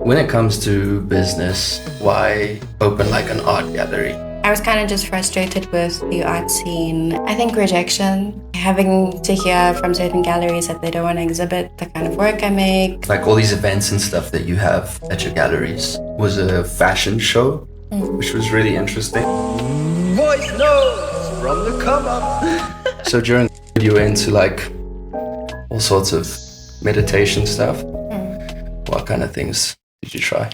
When it comes to business, why open like an art gallery? I was kind of just frustrated with the art scene. I think rejection, having to hear from certain galleries that they don't want to exhibit the kind of work I make. Like all these events and stuff that you have at your galleries was a fashion show, which was really interesting. Voice notes from the come up. So during you were into like all sorts of meditation stuff. What kind of things did you try?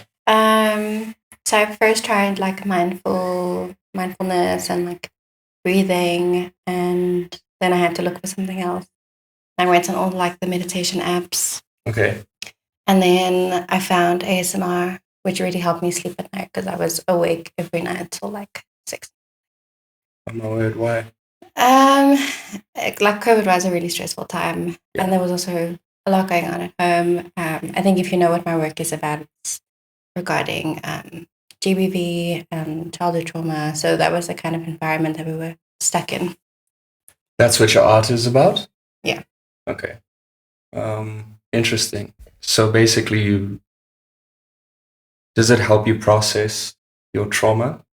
So I first tried like mindfulness and like breathing, and then I had to look for something else. I went on all like the meditation apps, Okay. and then I found ASMR, which really helped me sleep at night because I was awake every night till like 6. Oh my word, why? Like COVID was a really stressful time, and there was also a lot going on at home. I think if you know what my work is about, it's regarding GBV and childhood trauma. So that was the kind of environment that we were stuck in. That's what your art is about? Yeah. Okay. Interesting. So basically, does it help you process your trauma?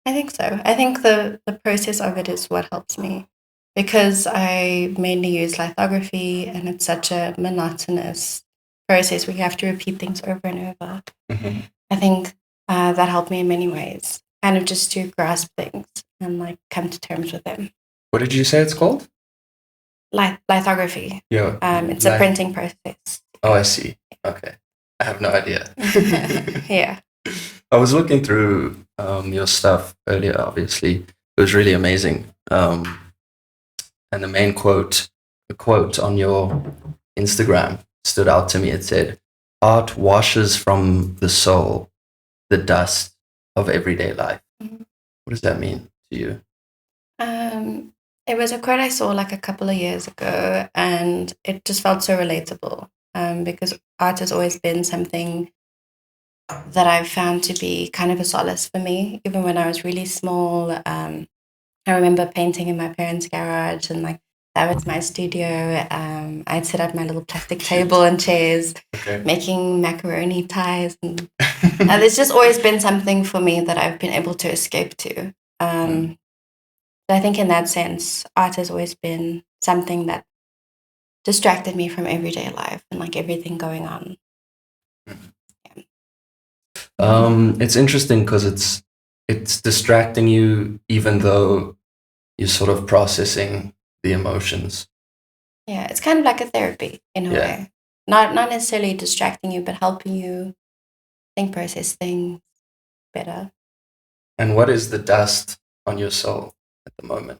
I think so. I think the process of it is what helps me, because I mainly use lithography, and it's such a monotonous process where you have to repeat things over and over. Mm-hmm. I think that helped me in many ways, kind of just to grasp things and like come to terms with them. What did you say it's called? Lithography. Yeah. It's a printing process. Oh, I see. Okay. I have no idea. Yeah. I was looking through your stuff earlier, obviously. It was really amazing. And the main quote on your Instagram stood out to me. It said, "Art washes from the soul the dust of everyday life." Mm-hmm. What does that mean to you? It was a quote I saw like a couple of years ago, and it just felt so relatable, because art has always been something that I've found to be kind of a solace for me. Even when I was really small, I remember painting in my parents' garage, and like that was my studio. I'd set up my little plastic table and chairs, making macaroni ties, and there's just always been something for me that I've been able to escape to. I think in that sense, art has always been something that distracted me from everyday life and like everything going on. It's interesting because it's distracting you even though you're sort of processing the emotions. Yeah, it's kind of like a therapy in a way. Not necessarily distracting you, but helping you think, process things better. And what is the dust on your soul at the moment?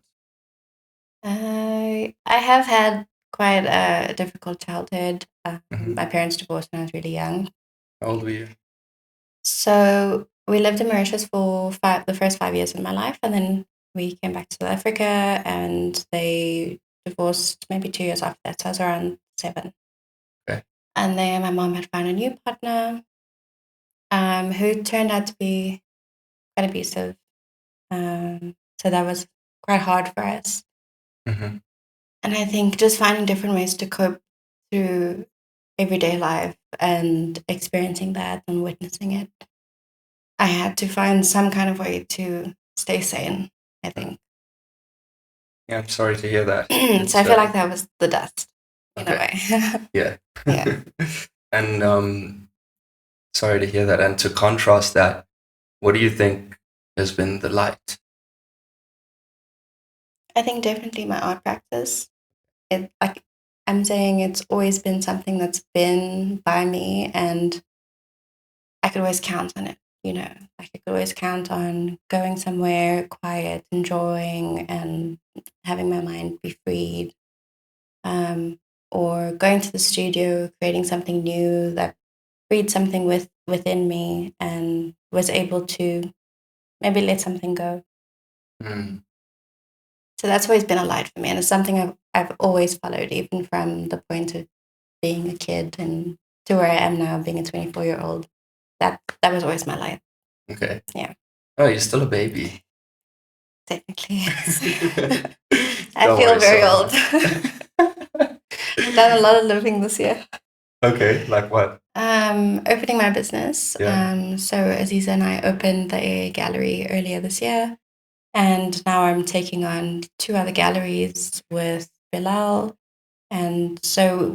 I have had quite a difficult childhood. My parents divorced when I was really young. How old were you? So we lived in Mauritius for the first 5 years of my life, and then we came back to South Africa, and they divorced maybe 2 years after that. So I was around 7. Okay. And then my mom had found a new partner, who turned out to be quite abusive. So that was quite hard for us. Mm-hmm. And I think just finding different ways to cope through everyday life and experiencing that and witnessing it, I had to find some kind of way to stay sane, I think. Yeah, I'm sorry to hear that. So I feel like that was the dust, in a way. Yeah. Yeah. And sorry to hear that. And to contrast that, what do you think has been the light? I think definitely my art practice. Like I'm saying, it's always been something that's been by me, and I could always count on it. Like I could always count on going somewhere quiet, enjoying, and having my mind be freed, or going to the studio, creating something new that freed something within me, and was able to maybe let something go. Mm. So that's always been a light for me, and it's something I've always followed, even from the point of being a kid and to where I am now, being a 24-year-old. That was always my light. Okay. Yeah. Oh, you're still a baby. Technically, yes. I feel very old. I've done a lot of living this year. Okay, like what? Opening my business. Yeah. So Aziza and I opened the gallery earlier this year, and now I'm taking on 2 other galleries with Bilal. And so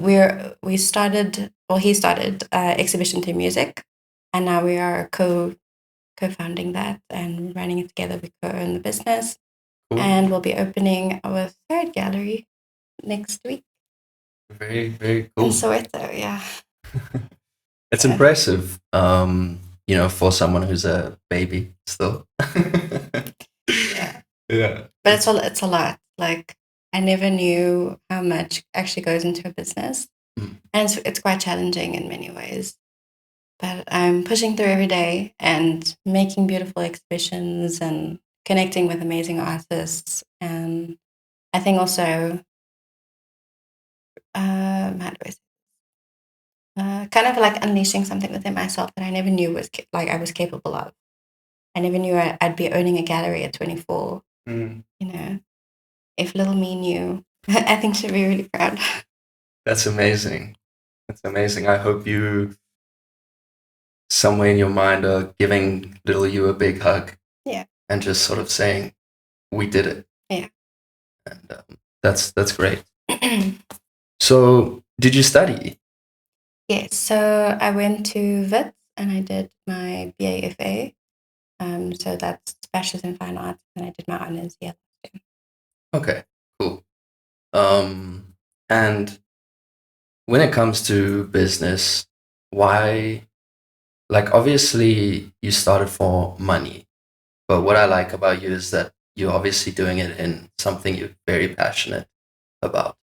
we started, well, he started Exhibition Through Music, and now we are co-founding that and running it together. We co-own the business, Cool. and we'll be opening our 3rd gallery next week Very, very in cool. Soweto. Yeah. It's Yeah. impressive, for someone who's a baby still. Yeah. Yeah. But it's a lot. Like, I never knew how much actually goes into a business, Mm. and it's quite challenging in many ways. But I'm pushing through every day and making beautiful exhibitions and connecting with amazing artists. And I think also, how do I say, kind of like unleashing something within myself that I never knew was like I was capable of. I never knew I'd be owning a gallery at 24. Mm. You know, if little me knew, I think she'd be really proud. That's amazing. That's amazing. I hope you, somewhere in your mind, are giving little you a big hug. Yeah. And just sort of saying, "We did it." Yeah. And that's great. So, did you study? Yes. So I went to Wits and I did my BAFA. So that's Bachelor's in Fine Arts, and I did my honors. Yeah. Okay, cool. And when it comes to business, why? Like, obviously, you started for money, but what I like about you is that you're obviously doing it in something you're very passionate about.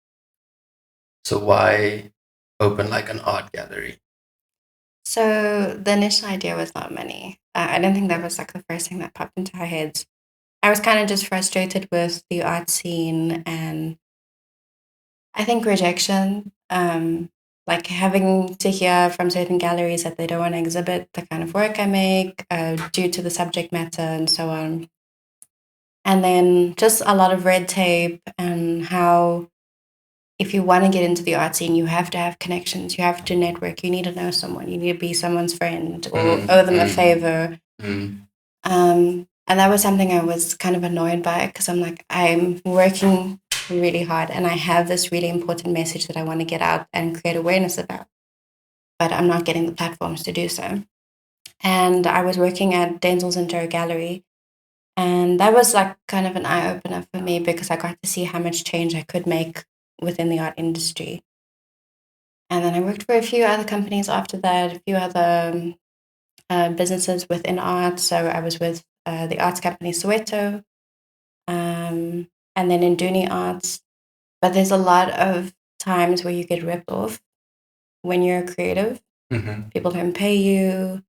So, why open like an art gallery? So the initial idea was not money. I don't think that was like the first thing that popped into our heads. I was kind of just frustrated with the art scene, and I think rejection. Like having to hear from certain galleries that they don't want to exhibit the kind of work I make due to the subject matter and so on. And then just a lot of red tape, and how if you want to get into the art scene, you have to have connections, you have to network, you need to know someone, you need to be someone's friend or owe them a favor. And that was something I was kind of annoyed by, because I'm like, I'm working really hard and I have this really important message that I want to get out and create awareness about, but I'm not getting the platforms to do so. And I was working at Denzel's and Joe Gallery, and that was like kind of an eye opener for me, because I got to see how much change I could make within the art industry. And then I worked for a few other companies after that, a few other businesses within art. So I was with the arts company Soweto, and then in Dooney Arts. But there's a lot of times where you get ripped off when you're a creative. Mm-hmm. People don't pay you,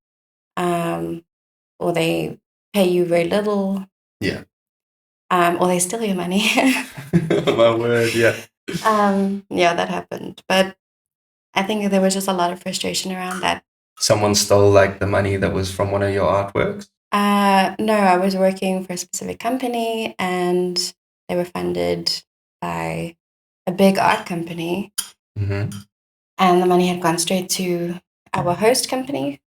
or they pay you very little. Yeah. Or they steal your money. My word, yeah. Yeah, that happened. But I think there was just a lot of frustration around that. Someone stole like the money that was from one of your artworks? No, I was working for a specific company, and they were funded by a big art company. Mm-hmm. And the money had gone straight to our host company,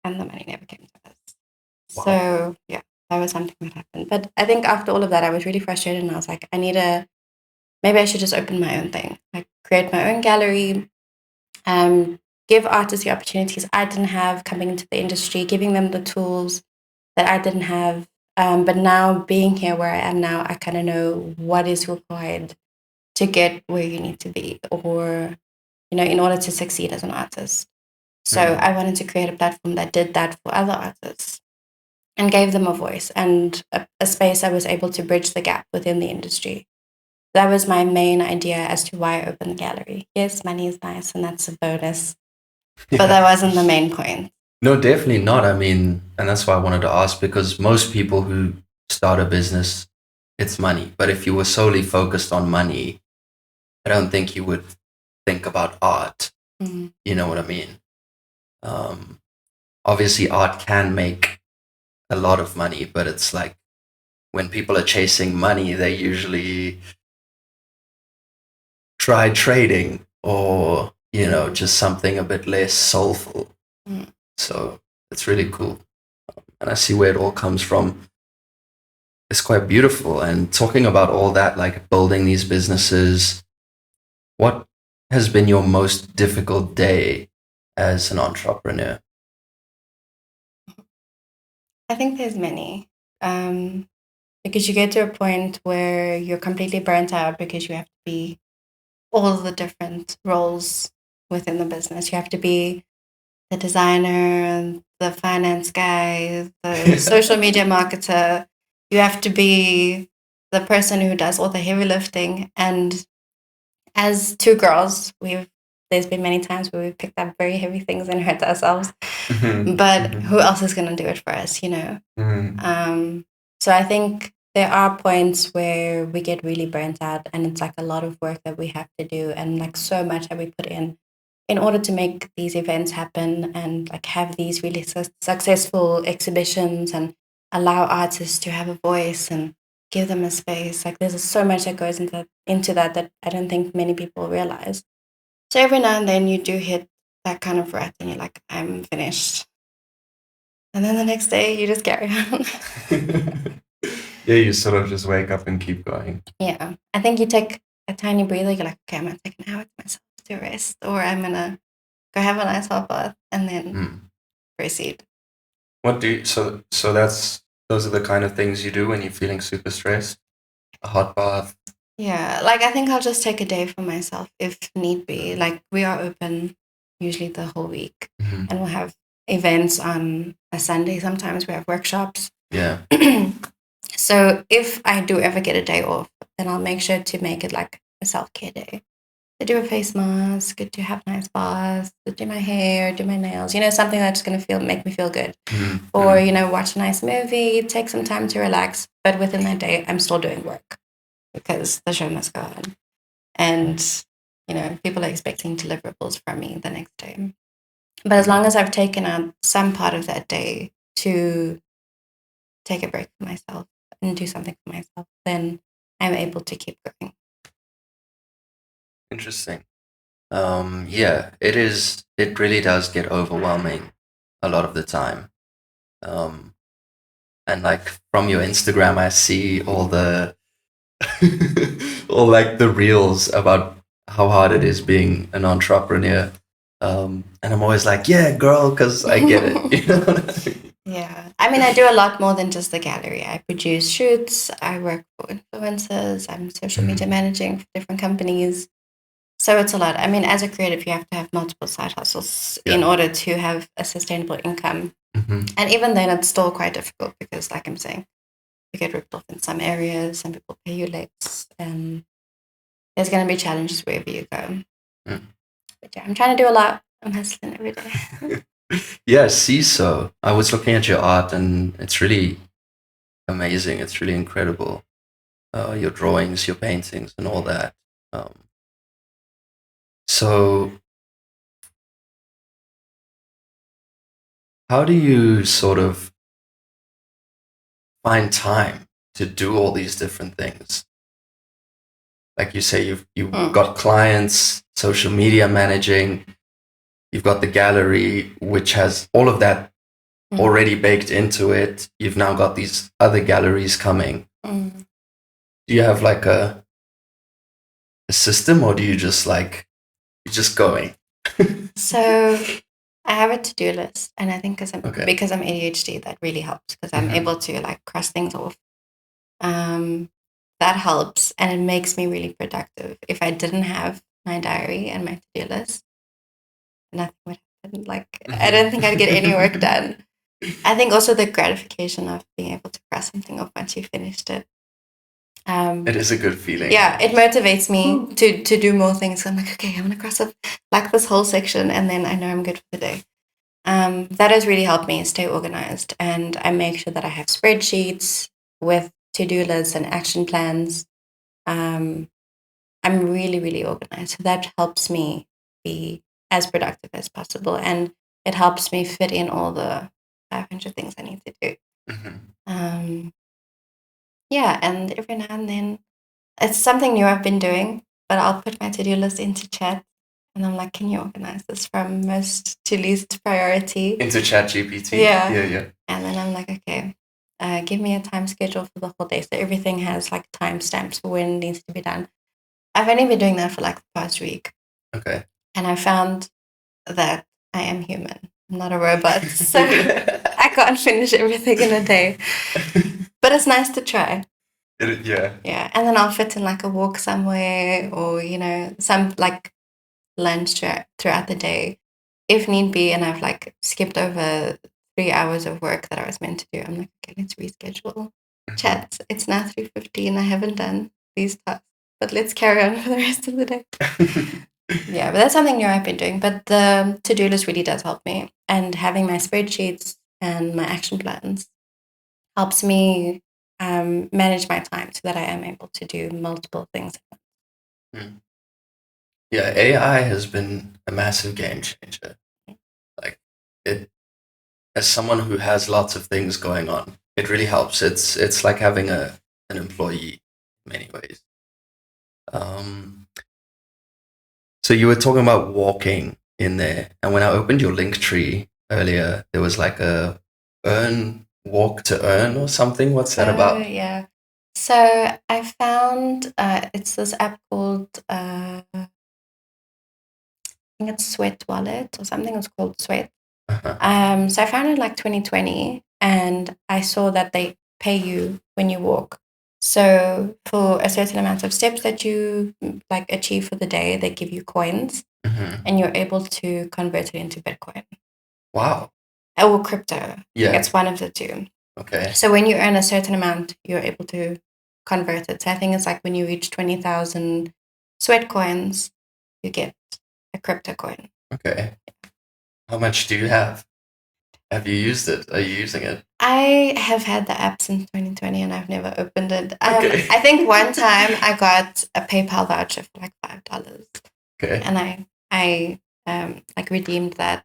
and the money never came to us. Wow. So, yeah, that was something that happened. But I think after all of that, I was really frustrated, and I was like, maybe I should just open my own thing, like create my own gallery, give artists the opportunities I didn't have coming into the industry, giving them the tools that I didn't have. But now being here where I am now, I kind of know what is required to get where you need to be, or, in order to succeed as an artist. So I wanted to create a platform that did that for other artists and gave them a voice and a space I was able to bridge the gap within the industry. That was my main idea as to why I opened the gallery. Yes, money is nice and that's a bonus, but that wasn't the main point. No, definitely not. I mean, and that's why I wanted to ask, because most people who start a business, it's money. But if you were solely focused on money, I don't think you would think about art. Mm-hmm. You know what I mean? Obviously, art can make a lot of money, but it's like when people are chasing money, they usually try trading or, just something a bit less soulful. Mm. So it's really cool. And I see where it all comes from. It's quite beautiful. And talking about all that, like building these businesses, what has been your most difficult day as an entrepreneur? I think there's many. Because you get to a point where you're completely burnt out because you have to be all the different roles within the business. You have to be the designer, the finance guy, the social media marketer. You have to be the person who does all the heavy lifting. And as two girls, there's been many times where we've picked up very heavy things and hurt ourselves. But who else is going to do it for us, So I think there are points where we get really burnt out, and it's like a lot of work that we have to do, and like so much that we put in order to make these events happen and like have these really successful exhibitions and allow artists to have a voice and give them a space. Like there's so much that goes into that I don't think many people realize. So every now and then you do hit that kind of rut and you're like, I'm finished. And then the next day you just carry on. Yeah, you sort of just wake up and keep going. Yeah. I think you take a tiny breather, you're like, okay, I'm gonna take an hour to myself to rest, or I'm gonna go have a nice hot bath and then proceed. What do you so those are the kind of things you do when you're feeling super stressed? A hot bath. Yeah, like I think I'll just take a day for myself if need be. Like we are open usually the whole week, and we'll have events on a Sunday. Sometimes we have workshops. Yeah. So if I do ever get a day off, then I'll make sure to make it like a self-care day. To do a face mask, to have nice baths, to do my hair, do my nails, something that's going to make me feel good. Or, watch a nice movie, take some time to relax. But within that day, I'm still doing work because the show must go on. And, people are expecting deliverables from me the next day. But as long as I've taken out some part of that day to take a break for myself and do something for myself, then I'm able to keep going. Interesting. Yeah, it is. It really does get overwhelming a lot of the time. And like from your Instagram, I see all the, all like the reels about how hard it is being an entrepreneur. And I'm always like, yeah, girl, because I get it. You know what I mean? Yeah. I mean, I do a lot more than just the gallery. I produce shoots, I work for influencers, I'm social media managing for different companies. So it's a lot. I mean, as a creative, you have to have multiple side hustles in order to have a sustainable income. And even then, it's still quite difficult because, like I'm saying, you get ripped off in some areas, some people pay you less, and there's going to be challenges wherever you go. But yeah, I'm trying to do a lot. I'm hustling every day. Yeah, I see. So I was looking at your art, and it's really amazing. It's really incredible. Your drawings, your paintings, and all that. So how do you sort of find time to do all these different things? Like you say, you've got clients, social media managing, you've got the gallery, which has all of that already baked into it. You've now got these other galleries coming. Do you have like a system, or do you just like, you're just going? So I have a to-do list, and I think because I'm ADHD, that really helps because I'm able to like cross things off. That helps, and it makes me really productive. If I didn't have my diary and my to-do list, nothing would happen. Like I don't think I'd get any work done. I think also the gratification of being able to cross something off once you finished it. It is a good feeling. Yeah, it motivates me to do more things. I'm like, okay, I'm gonna cross up like this whole section, and then I know I'm good for the day. That has really helped me stay organized, and I make sure that I have spreadsheets with to-do lists and action plans. I'm really, really organized. So that helps me be as productive as possible, and it helps me fit in all the 500 things I need to do. Yeah, and every now and then, it's something new I've been doing, but I'll put my to-do list into chat, And I'm like, can you organize this from most to least priority? Into ChatGPT. Yeah. Yeah. And then I'm like, okay, give me a time schedule for the whole day. So everything has like timestamps for when it needs to be done. I've only been doing that for like the past week. Okay. And I found that I am human. I'm not a robot. So I can't finish everything in a day. But it's nice to try. Yeah. Yeah. And then I'll fit in like a walk somewhere or, some like lunch throughout the day if need be. And I've like skipped over 3 hours of work that I was meant to do. I'm like, okay, let's reschedule. Chat. It's now 3:15. I haven't done these tasks, but let's carry on for the rest of the day. Yeah, but that's something new I've been doing. But the to-do list really does help me. And having my spreadsheets and my action plans helps me manage my time so that I am able to do multiple things. Mm. Yeah, AI has been a massive game changer. Like it, as someone who has lots of things going on, it really helps. It's like having an employee in many ways. So you were talking about walking in there, and when I opened your link tree earlier, there was like a walk to earn or something. What's that about? Yeah. So I found it's this app called I think it's Sweat Wallet or something. It's called Sweat. Uh-huh. So I found it like 2020, and I saw that they pay you when you walk. So for a certain amount of steps that you like achieve for the day, they give you coins, and you're able to convert it into Bitcoin. Wow. Or crypto. Yeah. It's one of the two. Okay. So when you earn a certain amount, you're able to convert it. So I think it's like when you reach 20,000 sweat coins, you get a crypto coin. Okay. How much do you have? Have you used it? Are you using it? I have had the app since 2020 and I've never opened it. Okay. I think one time I got a PayPal voucher for like $5. Okay. And I like redeemed that,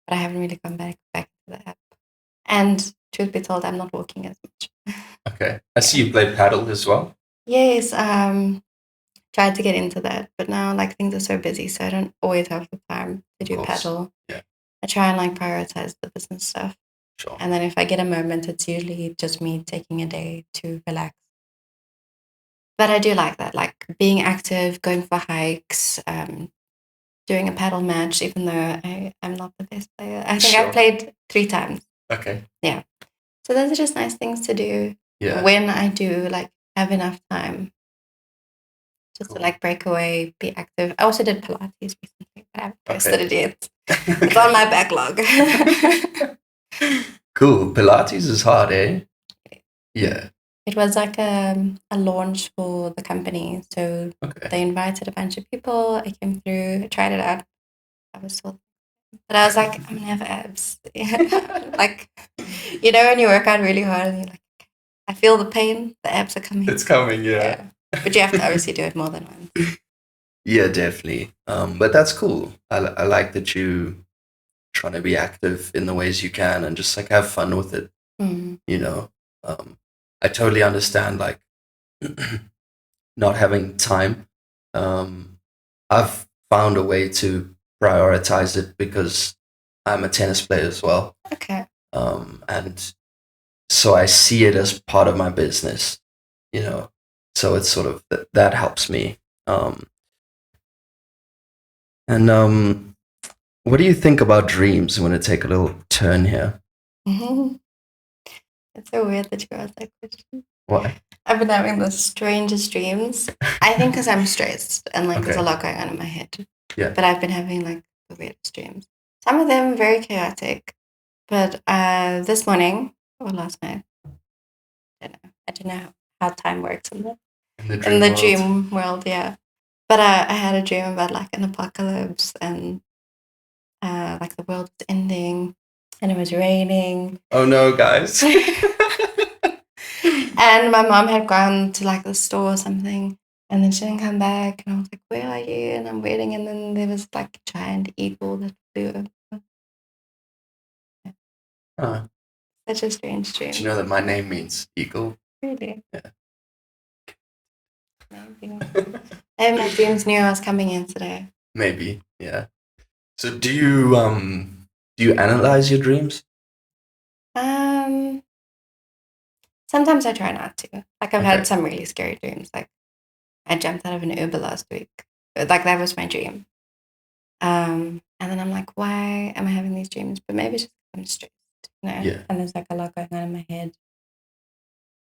but I haven't really gone back to the app. And truth be told, I'm not walking as much. Okay. I see you play paddle as well. Yes, tried to get into that, but now like things are so busy, so I don't always have the time to do paddle. Yeah. I try and like prioritize the business stuff. Sure. And then if I get a moment, it's usually just me taking a day to relax. But I do like that, like being active, going for hikes, doing a paddle match, even though I'm not the best player. I think I've played 3 times. Okay. Yeah. So those are just nice things to do when I do like have enough time. Just to like break away, be active. I also did Pilates recently, but I haven't posted it yet. It's on my backlog. Cool. Pilates is hard, eh? Yeah. It was like a launch for the company. So they invited a bunch of people. I came through, I tried it out. I was so, but I was like, I'm gonna have abs. Like, when you work out really hard and you're like, I feel the pain, the abs are coming. It's coming, yeah. But you have to obviously do it more than once. Yeah, definitely. But that's cool. I like that you trying to be active in the ways you can and just like have fun with it. I totally understand like not having time. I've found a way to prioritize it because I'm a tennis player as well. Okay. And so I see it as part of my business, so it's sort of that helps me. And what do you think about dreams? I'm going to take a little turn here. It's so weird that you asked that question. Why? I've been having the strangest dreams. I think because I'm stressed and like there's a lot going on in my head. Yeah. But I've been having like the weirdest dreams. Some of them very chaotic. But this morning or last night, I don't know how time works in the dream world, yeah. But I had a dream about like an apocalypse and like the world was ending and it was raining. Oh no, guys. And my mom had gone to like the store or something and then she didn't come back and I was like, where are you? And I'm waiting and then there was like a giant eagle that flew over. Yeah. Such a strange dream. Do you know that my name means eagle? Really? Yeah. Maybe. And my dreams knew I was coming in today. Maybe. Yeah. So do you analyze your dreams? Sometimes I try not to. Like I've Okay. had some really scary dreams. Like I jumped out of an Uber last week. Like that was my dream. And then I'm like, why am I having these dreams? But maybe it's just 'cause I'm stressed, you know? Yeah. And there's like a lot going on in my head.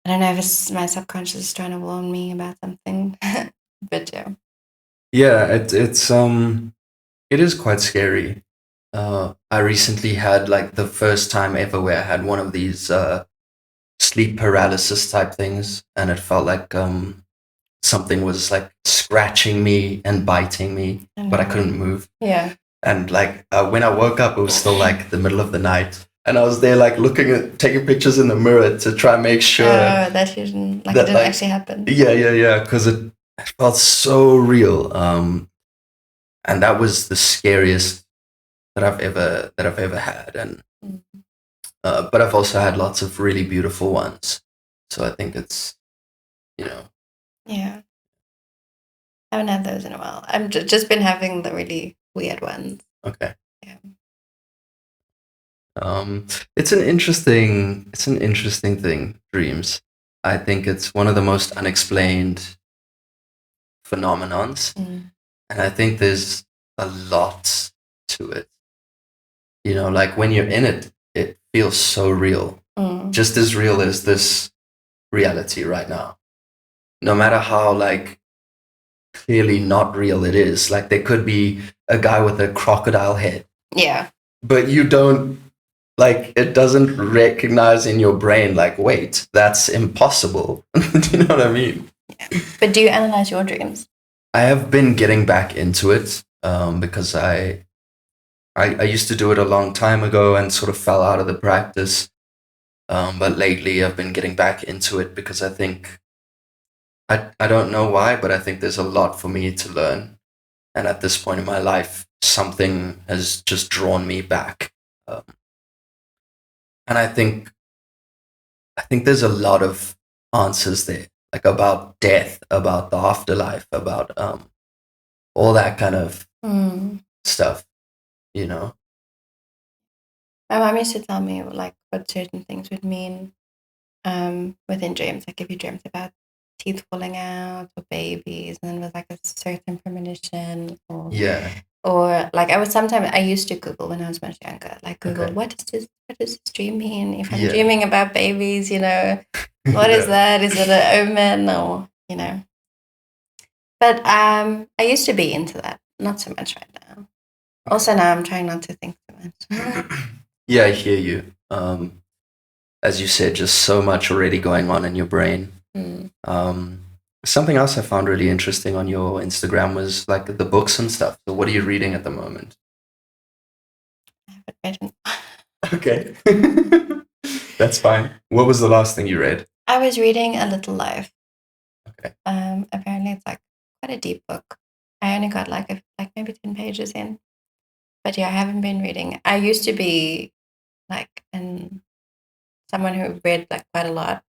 I don't know if it's my subconscious is trying to warn me about something. But yeah. Yeah, it is quite scary. I recently had like the first time ever where I had one of these sleep paralysis type things, and it felt like something was like scratching me and biting me, but I couldn't move. Yeah. And like when I woke up, it was still like the middle of the night, and I was there like taking pictures in the mirror to try and make sure that didn't like that, it didn't like, actually happen. yeah, because it felt so real. And that was the scariest that I've ever had, and but I've also had lots of really beautiful ones. So I think it's, you know, Yeah. I haven't had those in a while. I've just been having the really weird ones. okay. Yeah. It's an interesting thing, dreams. I think it's one of the most unexplained phenomenons, and I think there's a lot to it. You know, like when you're in it, it feels so real, just as real as this reality right now. No matter how like clearly not real it is, like there could be a guy with a crocodile head, Yeah. but you don't like it doesn't recognize in your brain like, wait, that's impossible. Do you know what I mean? Yeah. But do you analyze your dreams? I have been getting back into it because I used to do it a long time ago and sort of fell out of the practice. But lately I've been getting back into it because I think I don't know why, but I think there's a lot for me to learn. And at this point in my life, something has just drawn me back. Um, and I think there's a lot of answers there, like about death, about the afterlife, about all that kind of stuff, you know? My mom used to tell me like what certain things would mean within dreams. Like if you dreamt about teeth falling out or babies, and then with like a certain premonition, or Yeah. or like I used to Google when I was much younger, like Google Okay. what does this dream mean? If I'm Yeah. dreaming about babies, you know, what is that? Is it an omen, or you know? But I used to be into that, not so much right now. Also now I'm trying not to think too much. Yeah, I hear you. As you said, just so much already going on in your brain. Something else I found really interesting on your Instagram was like the books and stuff. So what are you reading at the moment? I don't. Okay. That's fine. What was the last thing you read? I was reading A Little Life. Okay. Apparently it's like quite a deep book. I only got like maybe 10 pages in. But yeah, I haven't been reading. I used to be like someone who read like quite a lot.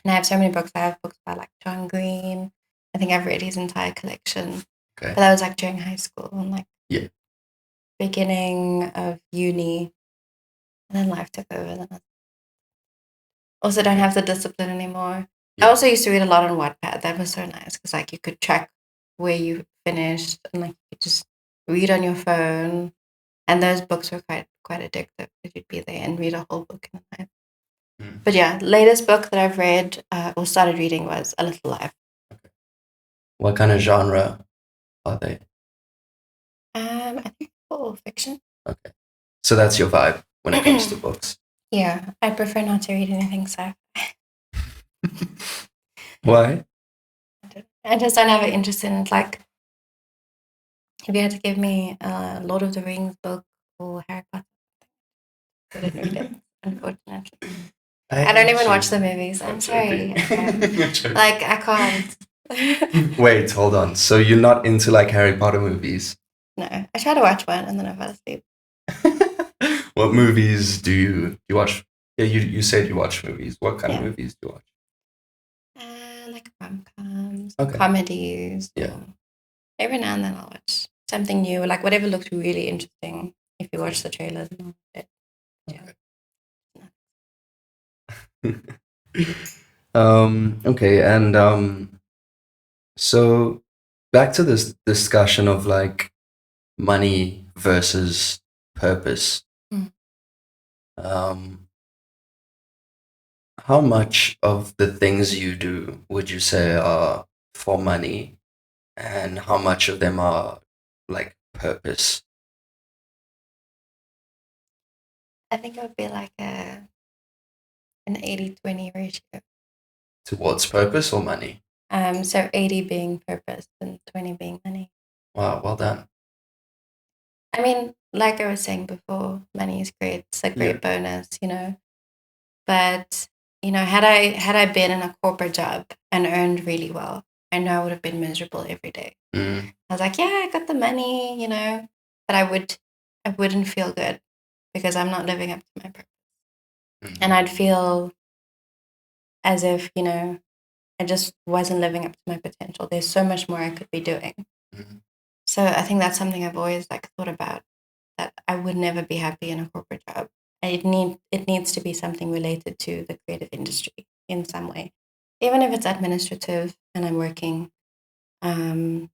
And I have so many books. I have books by like John Green. I think I've read his entire collection. Okay. But that was like during high school and like Yeah. beginning of uni. And then life took over. Then I also don't have the discipline anymore. Yeah. I also used to read a lot on Wattpad. That was so nice because like you could track where you finished and like you could just read on your phone. And those books were quite addictive because you'd be there and read a whole book in a night. But yeah, latest book that I've read or started reading was A Little Life. Okay. What kind of genre are they? I think full fiction. Okay. So that's your vibe when it comes to books. Yeah, I prefer not to read anything sci-fi. Why? I just don't have an interest in it. Like, if you had to give me a Lord of the Rings book or Harry Potter, I couldn't read it, unfortunately. I don't even watch the movies. I'm sorry. Like, I can't. Wait, hold on. So you're not into like Harry Potter movies? No, I tried to watch one and then I fell asleep. What movies do you watch? Yeah, you said you watch movies. What kind of movies do you watch? Like rom-coms, Okay. comedies. Yeah. Every now and then I'll watch something new, like whatever looked really interesting. If you watch the trailers and all that. Okay, and so back to this discussion of like money versus purpose. Mm. How much of the things you do would you say are for money, and how much of them are like purpose? I think it would be like an 80-20 ratio. Towards purpose or money? So 80 being purpose and 20 being money. Wow, well done. I mean, like I was saying before, money is great. It's a great Yeah. bonus, But had I been in a corporate job and earned really well, I know I would have been miserable every day. Mm. I was like, yeah, I got the money, but I wouldn't feel good because I'm not living up to my purpose, and I'd feel as if I just wasn't living up to my potential. There's so much more I could be doing. Mm. So I think that's something I've always thought about, that I would never be happy in a corporate job. It needs to be something related to the creative industry in some way, even if it's administrative and I'm working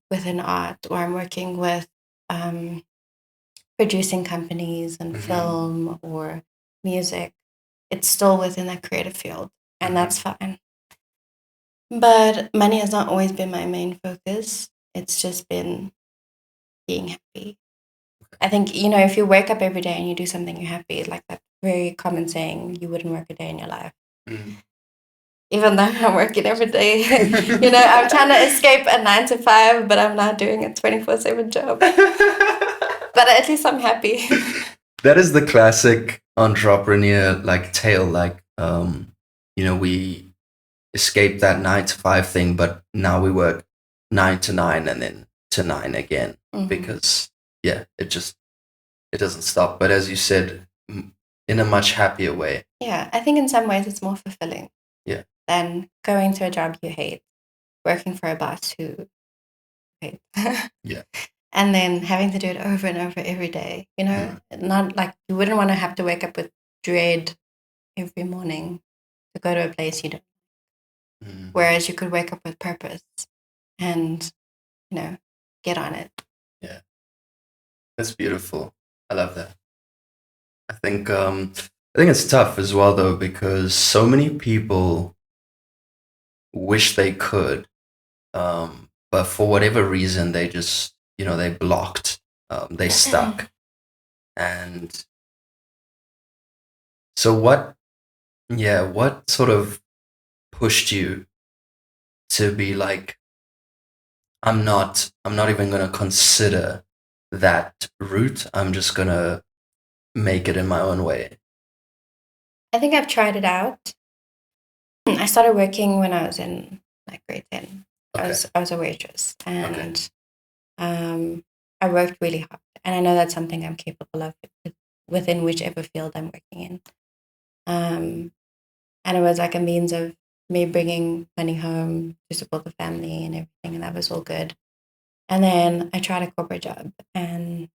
within art, or I'm working with producing companies and film or music. It's still within that creative field, and that's fine. But money has not always been my main focus. It's just been being happy. I think, if you wake up every day and you do something you're happy, like that very common saying, you wouldn't work a day in your life. Even though I'm working every day, I'm trying to escape a 9 to 5, but I'm not doing a 24/7 job. But at least I'm happy. That is the classic entrepreneur tale. We escape that 9 to 5 thing, but now we work 9 to 9 and then to 9 again, because it doesn't stop. But as you said, in a much happier way. Yeah, I think in some ways it's more fulfilling. Yeah. Than going to a job you hate, working for a boss who you hate. Yeah. And then having to do it over and over every day, not like you wouldn't want to have to wake up with dread every morning to go to a place you don't. Whereas you could wake up with purpose and, get on it. Yeah. That's beautiful. I love that. I think it's tough as well, though, because so many people wish they could, but for whatever reason, they just, they blocked, they stuck. And so what sort of pushed you to be like, I'm not even going to consider that route. I'm just going to make it in my own way. I think I've tried it out. I started working when I was in grade 10. Okay. I was a waitress, and I worked really hard, and I know that's something I'm capable of within whichever field I'm working in. And it was like a means of me bringing money home to support the family and everything, and that was all good. And then I tried a corporate job, and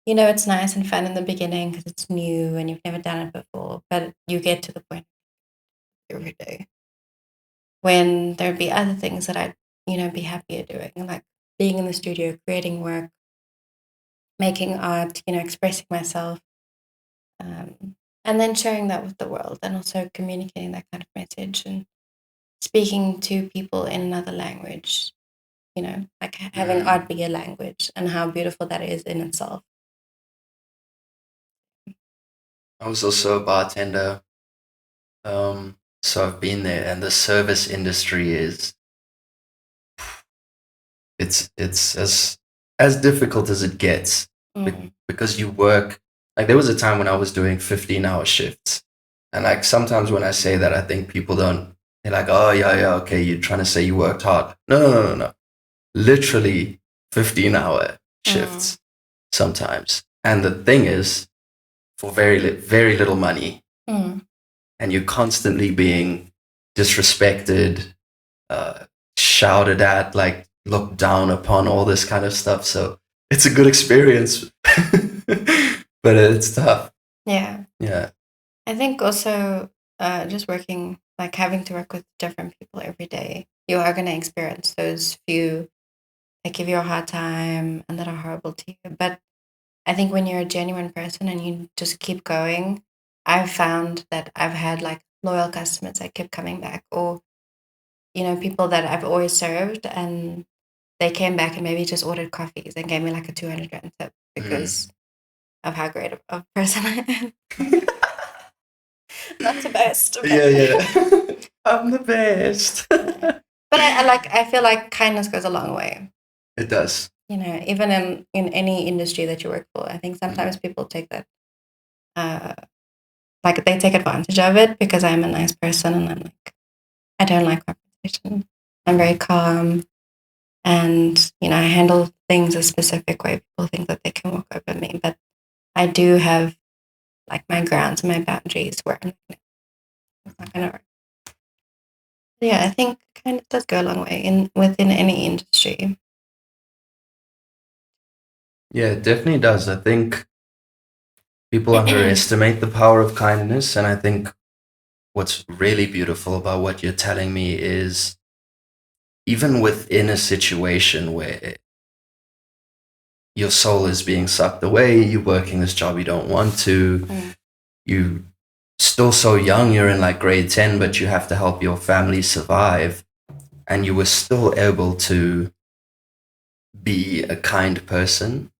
it's nice and fun in the beginning because it's new and you've never done it before, but you get to the point every day when there'd be other things that I'd be happier doing, like being in the studio, creating work, making art, expressing myself, and then sharing that with the world, and also communicating that kind of message and speaking to people in another language, like having art be a language, and how beautiful that is in itself. I was also a bartender, so I've been there, and the service industry it's as difficult as it gets, because you work, there was a time when I was doing 15-hour shifts, and sometimes when I say that, I think people they're like, oh yeah, okay, you're trying to say you worked hard. No, literally 15-hour shifts sometimes, and the thing is, for very little money, and you're constantly being disrespected, shouted at, looked down upon, all this kind of stuff. So it's a good experience, but it's tough. Yeah. Yeah. I think also just working, like having to work with different people every day, you are going to experience those few that give you a hard time and that are horrible to you. But I think when you're a genuine person and you just keep going, I've found that I've had like loyal customers that keep coming back, or, you know, people that I've always served and they came back and maybe just ordered coffees and gave me like a 200 rand tip because of how great of a person I am. Not the best. But Yeah. I'm the best. but I feel like kindness goes a long way. It does. You know, even in any industry that you work for, I think sometimes people take that, like they take advantage of it because I'm a nice person and I'm like, I don't like confrontation. I'm very calm, and you know, I handle things a specific way. People think that they can walk over me, but I do have like my grounds and my boundaries where I'm like, no, it's not gonna work. Yeah, I think kind of does go a long way within any industry. Yeah, it definitely does. I think people underestimate the power of kindness, and I think what's really beautiful about what you're telling me is even within a situation where your soul is being sucked away, you're working this job you don't want to, you still so young, you're in like grade 10, but you have to help your family survive, and you were still able to be a kind person.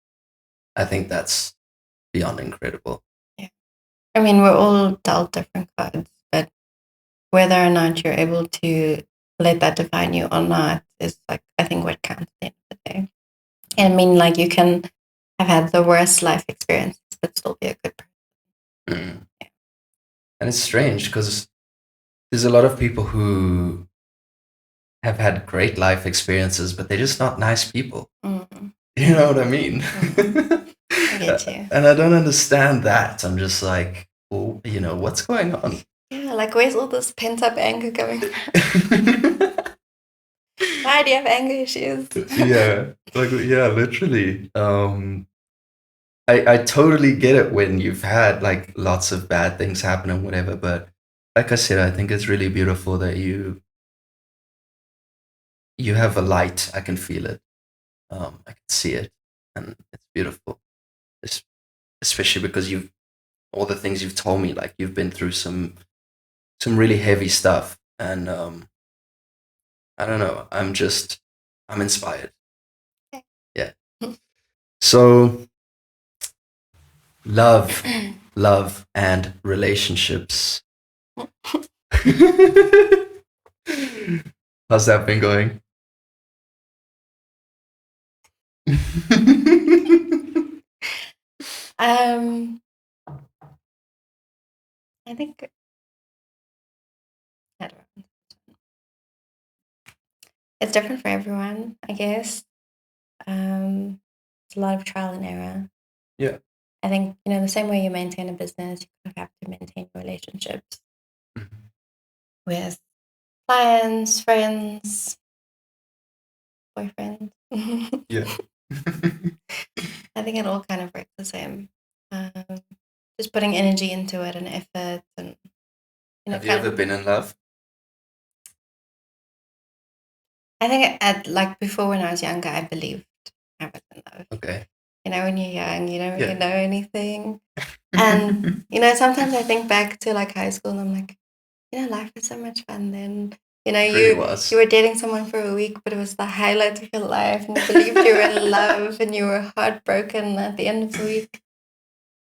I think that's beyond incredible. Yeah. I mean, we're all dealt different cards, but whether or not you're able to let that define you or not is like, I think what counts at the end of the day. And I mean, like you can have had the worst life experiences, but still be a good person. Yeah. And it's strange because there's a lot of people who have had great life experiences, but they're just not nice people. You know what I mean? I get you. And I don't understand that. I'm just like, well, you know, what's going on? Yeah, like where's all this pent up anger coming from? Why do you have anger issues? Yeah, literally. I totally get it when you've had like lots of bad things happen and whatever, but like I said, I think it's really beautiful that you have a light. I can feel it. I can see it, and it's beautiful. Especially because you've all the things you've told me, like you've been through some really heavy stuff, and I don't know. I'm inspired. Okay. Yeah. So, love, and relationships. How's that been going? I think I don't know. It's different for everyone, I guess. It's a lot of trial and error. Yeah. I think, you know, the same way you maintain a business, you have to maintain relationships with clients, friends, boyfriends. Yeah. I think it all kind of works the same. Just putting energy into it and effort, and you know. Have you ever been in love? I think like before when I was younger, I believed I was in love. Okay. You know, when you're young, you don't really know anything. And, you know, sometimes I think back to like high school and I'm like, you know, life was so much fun then. You know, really was. You were dating someone for a week, but it was the highlight of your life, and you believed you were in love, and you were heartbroken at the end of the week.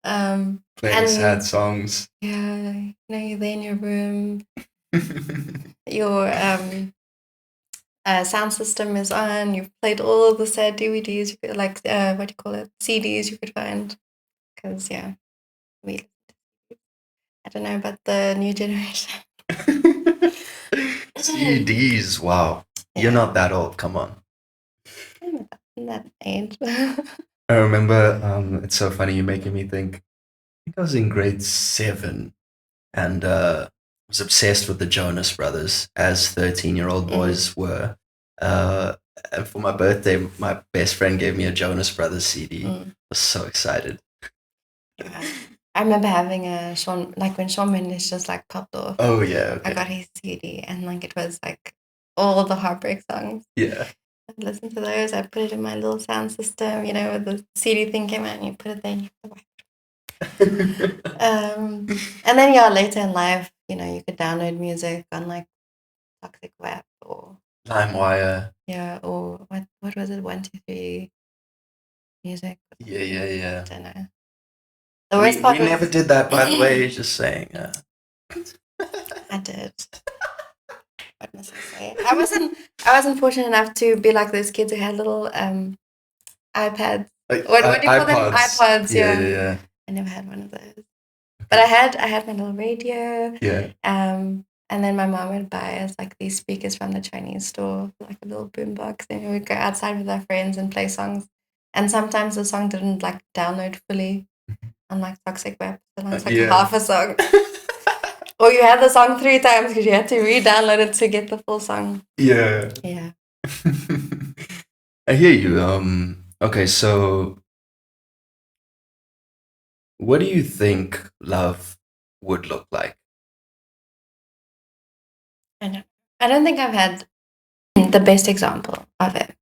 Playing sad songs. Yeah, you know, you're there in your room. Your sound system is on. You've played all the sad DVDs, you could, like what do you call it, CDs you could find. Because I don't know about the new generation. CDs, wow. Yeah. You're not that old, come on. I'm in that age. I remember, it's so funny, you're making me think. I think I was in grade 7 and was obsessed with the Jonas Brothers, as 13-year-old boys were. And for my birthday, my best friend gave me a Jonas Brothers CD. Mm. I was so excited. Yeah. I remember having a Shawn, like when Shawn Mendes just like popped off. Oh yeah, okay. I got his CD and like it was like all the heartbreak songs. Yeah. I'd listen to those. I put it in my little sound system, you know, the CD thing came out and you put it there and you put it and then yeah, later in life, you know, you could download music on like Toxic Web or LimeWire. yeah, or what was it? 123 Music. Yeah. I don't know. The worst part We was never did that, by the way. Just saying. I did. What must I say? I wasn't fortunate enough to be like those kids who had little iPads. What do you call them? iPods, Yeah. I never had one of those. But I had my little radio. Yeah. And then my mom would buy us like these speakers from the Chinese store, like a little boombox, and we would go outside with our friends and play songs. And sometimes the song didn't like download fully on like Toxic Web, so it's like half a song. Or you had the song 3 times because you had to re-download it to get the full song. Yeah. Yeah. I hear you. Okay, so what do you think love would look like? I don't think I've had the best example of it.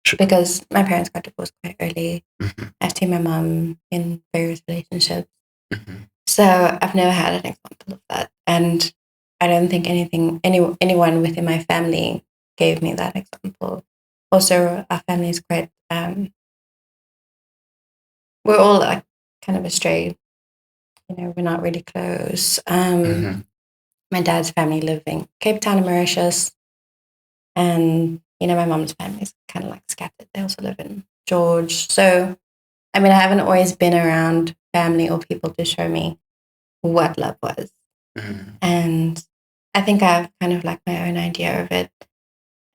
Sure. Because my parents got divorced quite early. Mm-hmm. I've seen my mom in various relationships. Mm-hmm. So I've never had an example of that. And I don't think anyone within my family gave me that example. Also, our family is quite, we're all like kind of astray. You know, we're not really close. My dad's family live in Cape Town and Mauritius. And, you know, my mom's family is kind of like scattered. They also live in George. So, I mean, I haven't always been around family or people to show me what love was. And I think I have kind of like my own idea of it.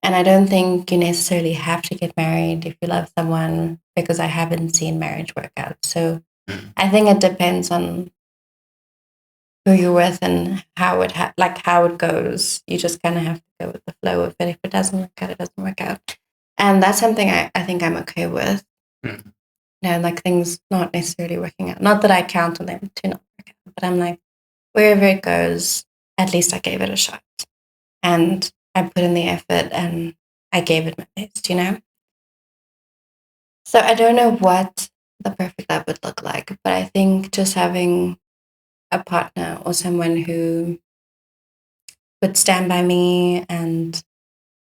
And I don't think you necessarily have to get married if you love someone because I haven't seen marriage work out. So I think it depends on who you're with and how it how it goes. You just kind of have to go with the flow of it. If it doesn't work out, it doesn't work out. And that's something I think I'm okay with. You know, like things not necessarily working out. Not that I count on them to not work out, but I'm like, wherever it goes, at least I gave it a shot. And I put in the effort and I gave it my best, you know? So I don't know what the perfect love would look like, but I think just having a partner or someone who would stand by me and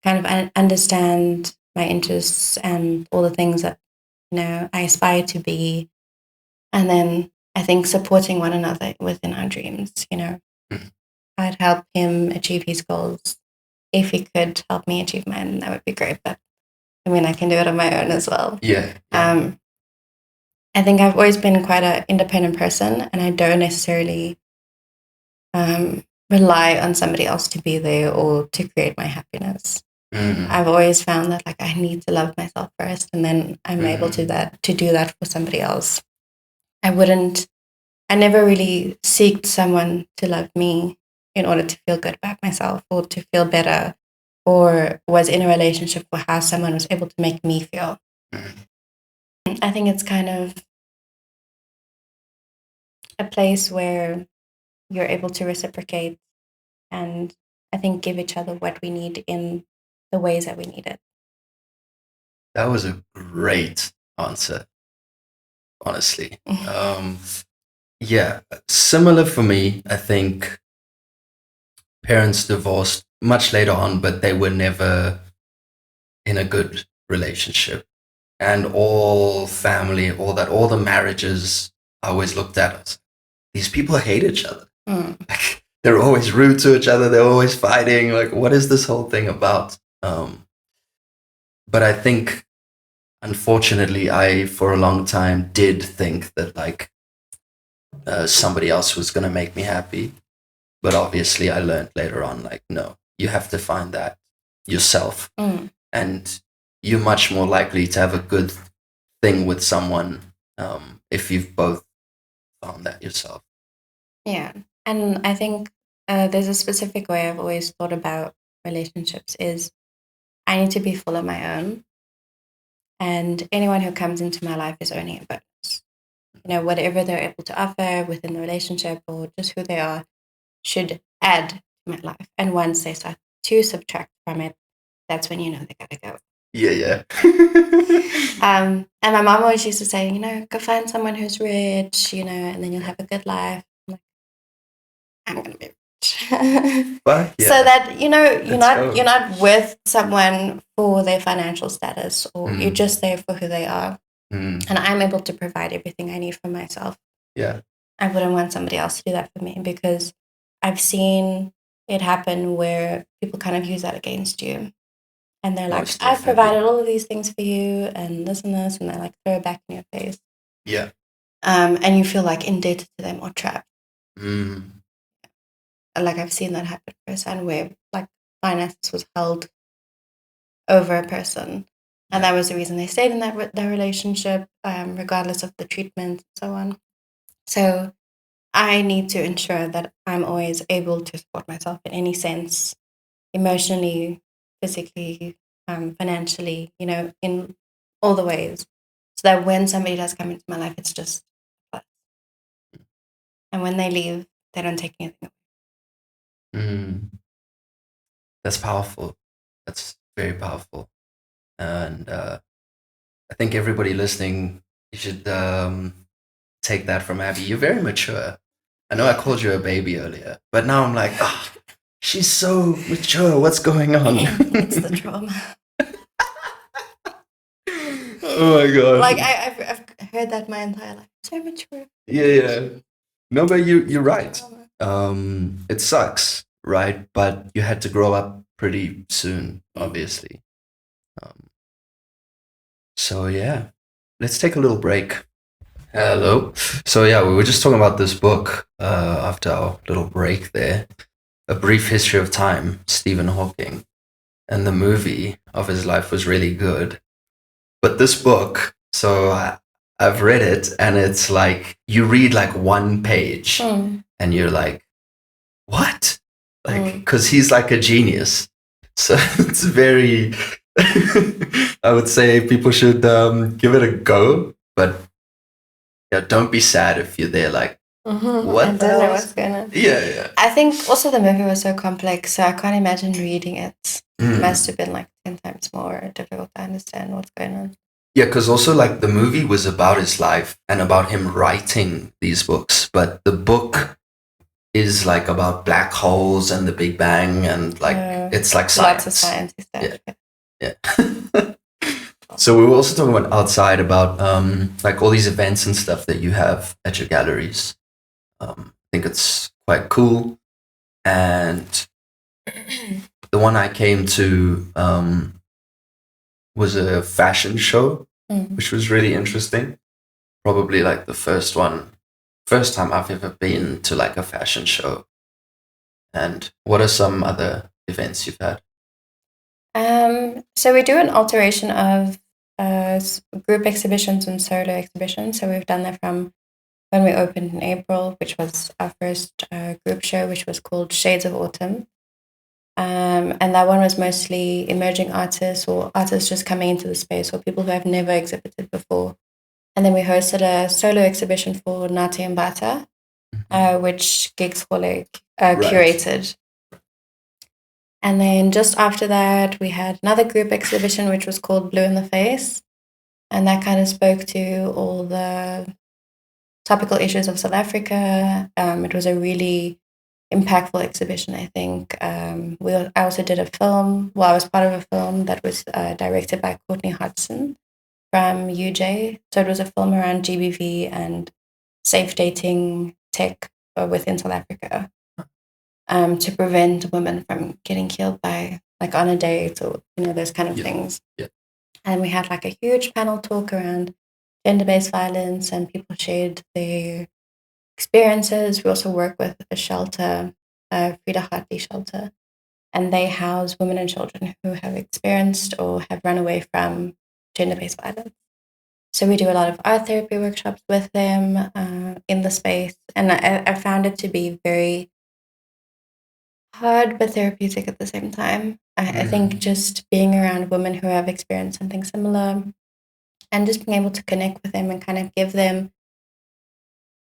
kind of understand my interests and all the things that, you know, I aspire to be. And then I think supporting one another within our dreams, you know. I'd help him achieve his goals. If he could help me achieve mine, that would be great. But I mean, I can do it on my own as well. Yeah. I think I've always been quite an independent person, and I don't necessarily rely on somebody else to be there or to create my happiness. I've always found that like I need to love myself first, and then I'm able to do that for somebody else. I never really seeked someone to love me in order to feel good about myself or to feel better, or was in a relationship where how someone was able to make me feel. I think it's kind of a place where you're able to reciprocate and I think give each other what we need in the ways that we need it. That was a great answer, honestly. Yeah, similar for me. I think parents divorced much later on, but they were never in a good relationship. And all family, all the marriages I always looked at us. These people hate each other. Like, they're always rude to each other. They're always fighting. Like, what is this whole thing about? But I think, unfortunately, I for a long time did think that like somebody else was gonna make me happy. But obviously, I learned later on, like, no, you have to find that yourself, and you're much more likely to have a good thing with someone if you've both found that yourself. Yeah, and I think there's a specific way I've always thought about relationships is I need to be full of my own. And anyone who comes into my life is only a bonus. Whatever they're able to offer within the relationship or just who they are should add to my life. And once they start to subtract from it, that's when they gotta go. Yeah. And my mom always used to say, go find someone who's rich, and then you'll have a good life. I'm gonna be rich. But yeah. So that Let's you're not with someone for their financial status, or you're Mm. just there for who they are. Mm. And I'm able to provide everything I need for myself. Yeah. I wouldn't want somebody else to do that for me, because I've seen it happen where people kind of use that against you. And they're like, Most I've definitely. provided all of these things for you and this, and they like throw it back in your face. Yeah. And you feel like indebted to them or trapped. Mm. Like I've seen that happen firsthand, where like finances was held over a person. And that was the reason they stayed in that relationship, regardless of the treatment and so on. So I need to ensure that I'm always able to support myself in any sense, emotionally, physically, financially, in all the ways, so that when somebody does come into my life, it's just a plus. And when they leave, they don't take anything away. Mm. That's powerful. That's very powerful. And I think everybody listening, you should take that from Abby. You're very mature. I know I called you a baby earlier, but now I'm like, oh, she's so mature. What's going on? It's the trauma. Oh my god! Like I've heard that my entire life. So mature. Yeah. No, but you're right. It sucks, right? But you had to grow up pretty soon, obviously. So yeah, let's take a little break. Hello. So yeah, we were just talking about this book after our little break there. A Brief History of Time, Stephen Hawking. And the movie of his life was really good. But this book, I've read it, and it's like you read like one page and you're like, what? Like, because he's like a genius. So it's very, I would say people should give it a go, but yeah, don't be sad if you're there like, what? I don't know what's going on. Yeah. I think also the movie was so complex, so I can't imagine reading it. It must have been like 10 times more difficult to understand what's going on. Yeah, because also like the movie was about his life and about him writing these books, but the book is like about black holes and the Big Bang, and like it's like science. Lots of science stuff. Yeah. So we were also talking about outside about like all these events and stuff that you have at your galleries. I think it's quite cool. And the one I came to was a fashion show, which was really interesting. Probably like the first time I've ever been to like a fashion show. And what are some other events you've had? So we do an alteration of group exhibitions and solo exhibitions. So we've done that from when we opened in April, which was our first group show, which was called Shades of Autumn. And that one was mostly emerging artists or artists just coming into the space, or people who have never exhibited before. And then we hosted a solo exhibition for Nati and Bata, which Gigs Hole curated. And then just after that, we had another group exhibition, which was called Blue in the Face. And that kind of spoke to all the topical issues of South Africa. It was a really impactful exhibition, I think. I also did a film. Well, I was part of a film that was directed by Courtney Hodgson from UJ. So it was a film around GBV and safe dating tech within South Africa. To prevent women from getting killed by like on a date or those kind of things. Yeah. And we had like a huge panel talk around gender-based violence, and people shared their experiences. We also work with a shelter, Frida Hartley Shelter, and they house women and children who have experienced or have run away from gender-based violence. So we do a lot of art therapy workshops with them in the space, and I found it to be very hard but therapeutic at the same time. I think just being around women who have experienced something similar and just being able to connect with them and kind of give them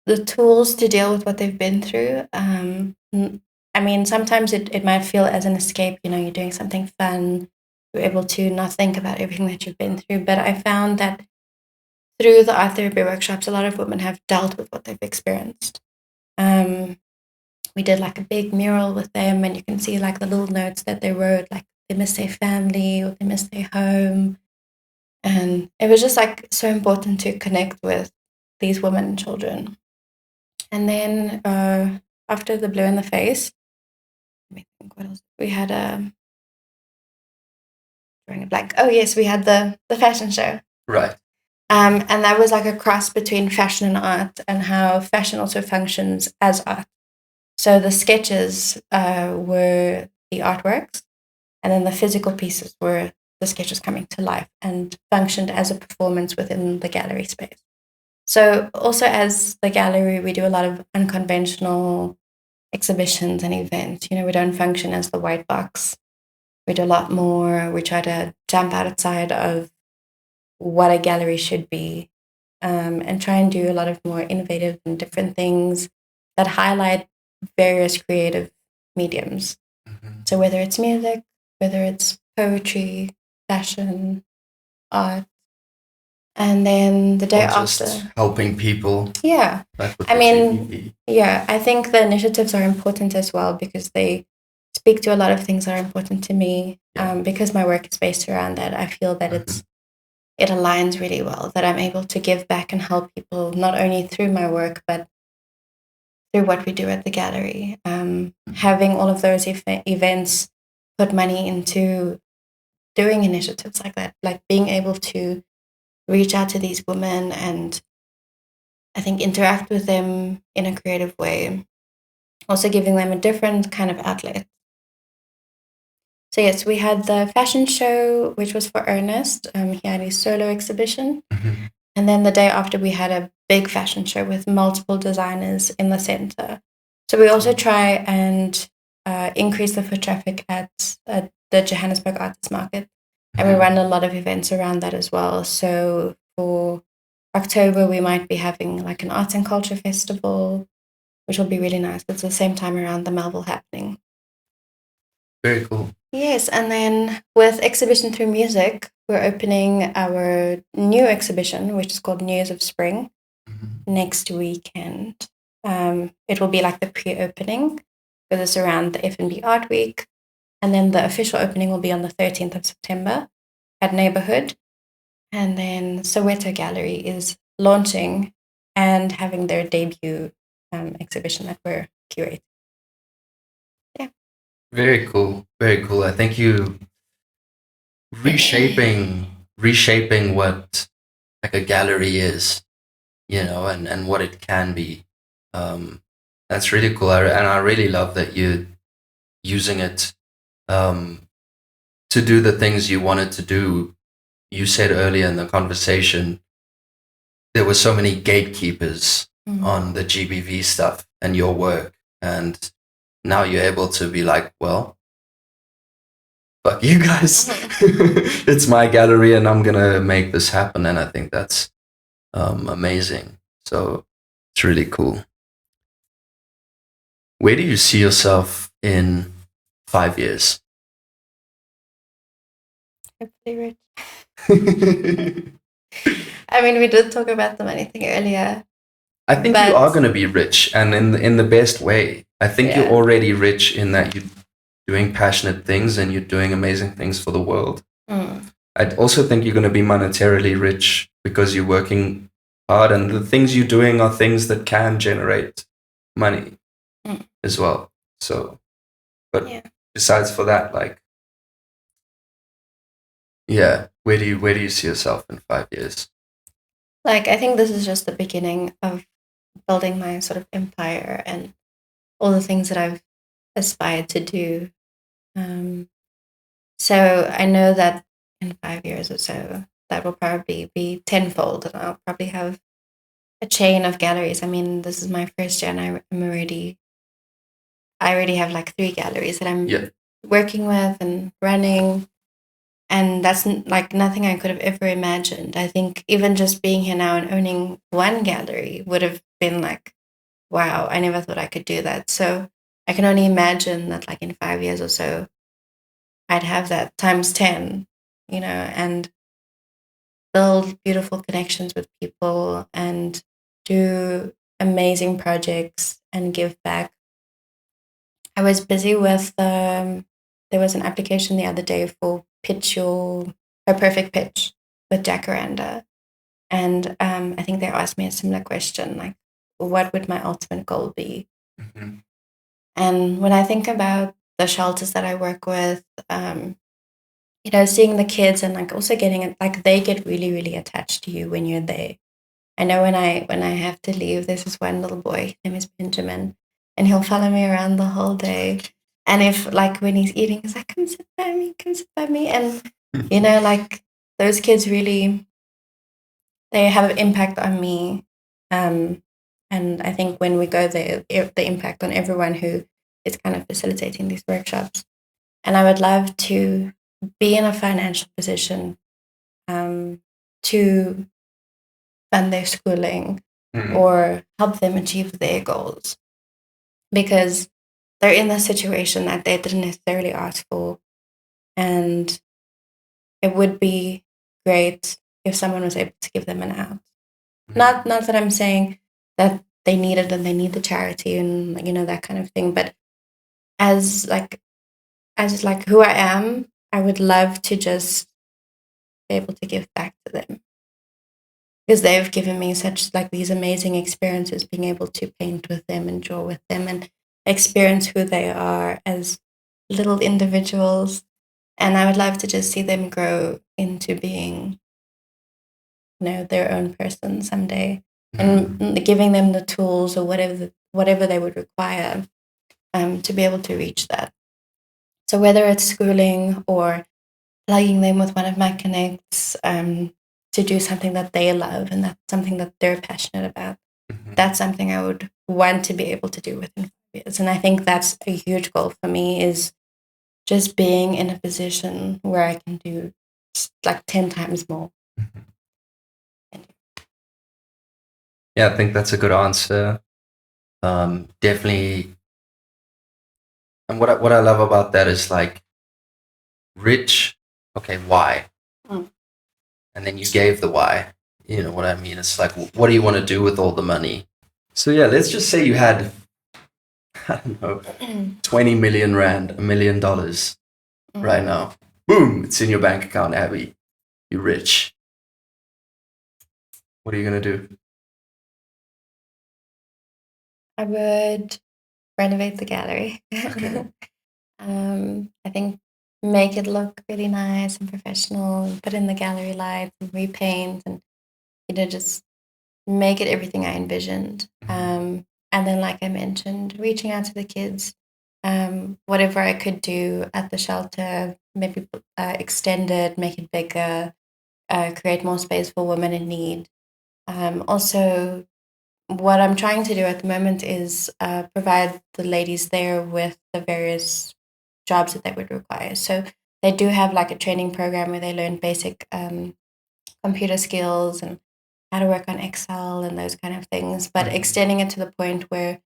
the tools to deal with what they've been through. I mean, sometimes it might feel as an escape, you're doing something fun, you're able to not think about everything that you've been through. But I found that through the art therapy workshops, a lot of women have dealt with what they've experienced. We did like a big mural with them, and you can see like the little notes that they wrote, like they miss their family or they miss their home. And it was just like so important to connect with these women and children. And then after the blue in the face, let me think what else. We had drawing a blank. Oh yes, we had the fashion show. Right. And that was like a cross between fashion and art, and how fashion also functions as art. So the sketches were the artworks, and then the physical pieces were the sketches coming to life and functioned as a performance within the gallery space. So also as the gallery, we do a lot of unconventional exhibitions and events. We don't function as the white box. We do a lot more. We try to jump outside of what a gallery should be, and try and do a lot of more innovative and different things that highlight various creative mediums. So whether it's music, whether it's poetry, fashion, art, and then the day just after, helping people. Yeah, I mean, I think the initiatives are important as well because they speak to a lot of things that are important to me. Because my work is based around that, I feel that it aligns really well, that I'm able to give back and help people not only through my work, but through what we do at the gallery. Having all of those events put money into doing initiatives like that, like being able to reach out to these women and I think interact with them in a creative way, also giving them a different kind of outlet. So yes, we had the fashion show, which was for Ernest. He had his solo exhibition. And then the day after, we had a big fashion show with multiple designers in the center. So we also try and increase the foot traffic at the Johannesburg Artists Market. And we run a lot of events around that as well. So for October, we might be having like an arts and culture festival, which will be really nice. It's the same time around the Melville happening. Very cool. Yes, and then with Exhibition Through Music, we're opening our new exhibition, which is called News of Spring, next weekend. It will be like the pre-opening, because it's around the F&B Art Week. And then the official opening will be on the 13th of September at Neighborhood. And then Soweto Gallery is launching and having their debut exhibition that we're curating. Yeah. Very cool. Very cool. I think you reshaping what like a gallery is, and what it can be. That's really cool. And I really love that you're using it to do the things you wanted to do. You said earlier in the conversation, there were so many gatekeepers on the GBV stuff and your work. And now you're able to be like, well, fuck you guys. It's my gallery and I'm going to make this happen. And I think that's amazing. So it's really cool. Where do you see yourself in 5 years? Hopefully rich. I mean, we did talk about the money thing earlier. I think you are going to be rich, and in the best way. I think you're already rich in that you're doing passionate things and you're doing amazing things for the world. I also think you're going to be monetarily rich because you're working hard, and the things you're doing are things that can generate money as well. So, but besides for that, like, where do you see yourself in 5 years? Like, I think this is just the beginning of building my sort of empire and all the things that I've aspired to do. So I know that in 5 years or so, that will probably be tenfold, and I'll probably have a chain of galleries. I mean, this is my first year, and I already have like 3 galleries that I'm working with and running. And that's like nothing I could have ever imagined. I think even just being here now and owning one gallery would have been like, wow, I never thought I could do that. So I can only imagine that like in 5 years or so, I'd have that times 10, and build beautiful connections with people and do amazing projects and give back. I was busy with, there was an application the other day for Pitch Your a Perfect Pitch with Jacaranda. And I think they asked me a similar question, like, what would my ultimate goal be? Mm-hmm. And when I think about the shelters that I work with, seeing the kids and like also getting it, like they get really, really attached to you when you're there. I know when I have to leave, there's this one little boy, his name is Benjamin, and he'll follow me around the whole day. And if like when he's eating, he's like, come sit by me, come sit by me. And like those kids really, they have an impact on me. And I think when we go there, the impact on everyone who is kind of facilitating these workshops. And I would love to be in a financial position to fund their schooling or help them achieve their goals, because they're in a situation that they didn't necessarily ask for. And it would be great if someone was able to give them an out. Not that I'm saying that they need it and they need the charity and that kind of thing, but as like who I am, I would love to just be able to give back to them, because they've given me such like these amazing experiences, being able to paint with them and draw with them and experience who they are as little individuals. And I would love to just see them grow into being their own person someday, and giving them the tools or whatever they would require to be able to reach that. So whether it's schooling or plugging them with one of my connects to do something that they love and that's something that they're passionate about, that's something I would want to be able to do within 5 years. And I think that's a huge goal for me, is just being in a position where I can do like 10 times more. Yeah, I think that's a good answer. Definitely. And what I love about that is like, rich, okay, why? And then you gave the why. You know what I mean? It's like, what do you want to do with all the money? So yeah, let's just say you had, I don't know, 20 million rand, $1 million right now. Boom, it's in your bank account, Abby. You're rich. What are you going to do? I would renovate the gallery. Okay. I think make it look really nice and professional, and put in the gallery lights and repaint and just make it everything I envisioned. And then, like I mentioned, reaching out to the kids, whatever I could do at the shelter, maybe extend it, make it bigger, create more space for women in need. Also, what I'm trying to do at the moment is provide the ladies there with the various jobs that they would require. So they do have like a training program where they learn basic computer skills and how to work on Excel and those kind of things, but extending it to the point where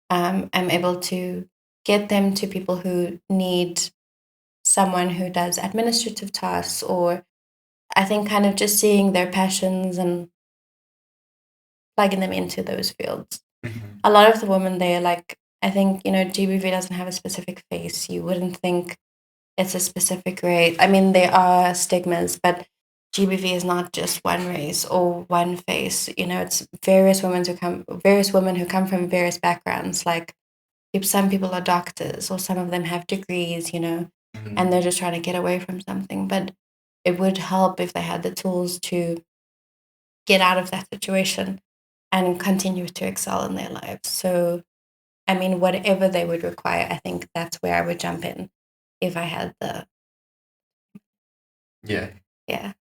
I'm able to get them to people who need someone who does administrative tasks, or I think kind of just seeing their passions and plugging them into those fields. A lot of the women there, like, I think, GBV doesn't have a specific face. You wouldn't think it's a specific race. I mean, there are stigmas, but GBV is not just one race or one face. It's various women who come from various backgrounds. Like, some people are doctors, or some of them have degrees, and they're just trying to get away from something. But it would help if they had the tools to get out of that situation and continue to excel in their lives. So, I mean, whatever they would require, I think that's where I would jump in if I had the. Yeah. Yeah.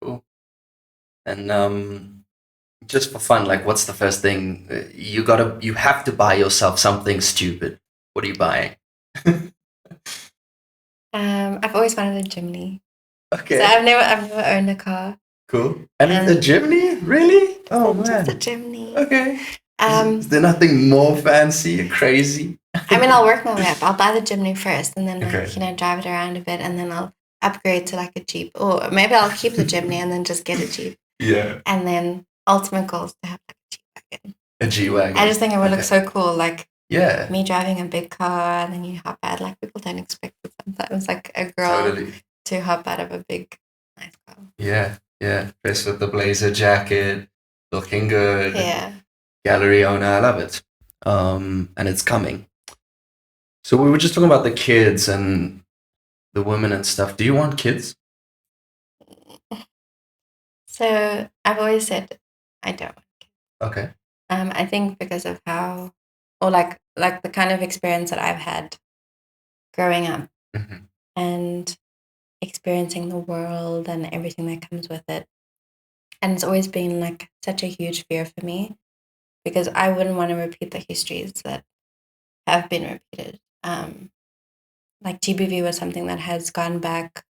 Cool. And just for fun, like, what's the first thing you have to buy yourself something stupid? What are you buying? I've always wanted a Jimny. Okay. So I've never owned a car. Cool. And And- a Jimny? Really? Oh Just a man. Jimny. Okay. Um, Is there nothing more fancy or crazy? I mean, I'll work my way up. I'll buy the Jimny first, and then Okay. drive it around a bit, and then I'll upgrade to like a Jeep, or maybe I'll keep the Jimny and then just get a Jeep. Yeah. And then ultimate goal is to have like a G-Wagon. A G-Wagon. I just think it would look so cool, like Yeah. me driving a big car, and then you hop out. Like people don't expect it sometimes, like a girl Totally. to hop out of a big, nice car. Yeah. Yeah. Dressed with the blazer jacket, looking good. Yeah. Gallery owner. I love it. And it's coming. So we were just talking about the kids and the women and stuff. Do you want kids? So I've always said I don't. Okay. I think because of how, or like the kind of experience that I've had growing up Mm-hmm. and experiencing the world and everything that comes with it. And it's always been like such a huge fear for me because I wouldn't want to repeat the histories that have been repeated. Like GBV was something that has gone back.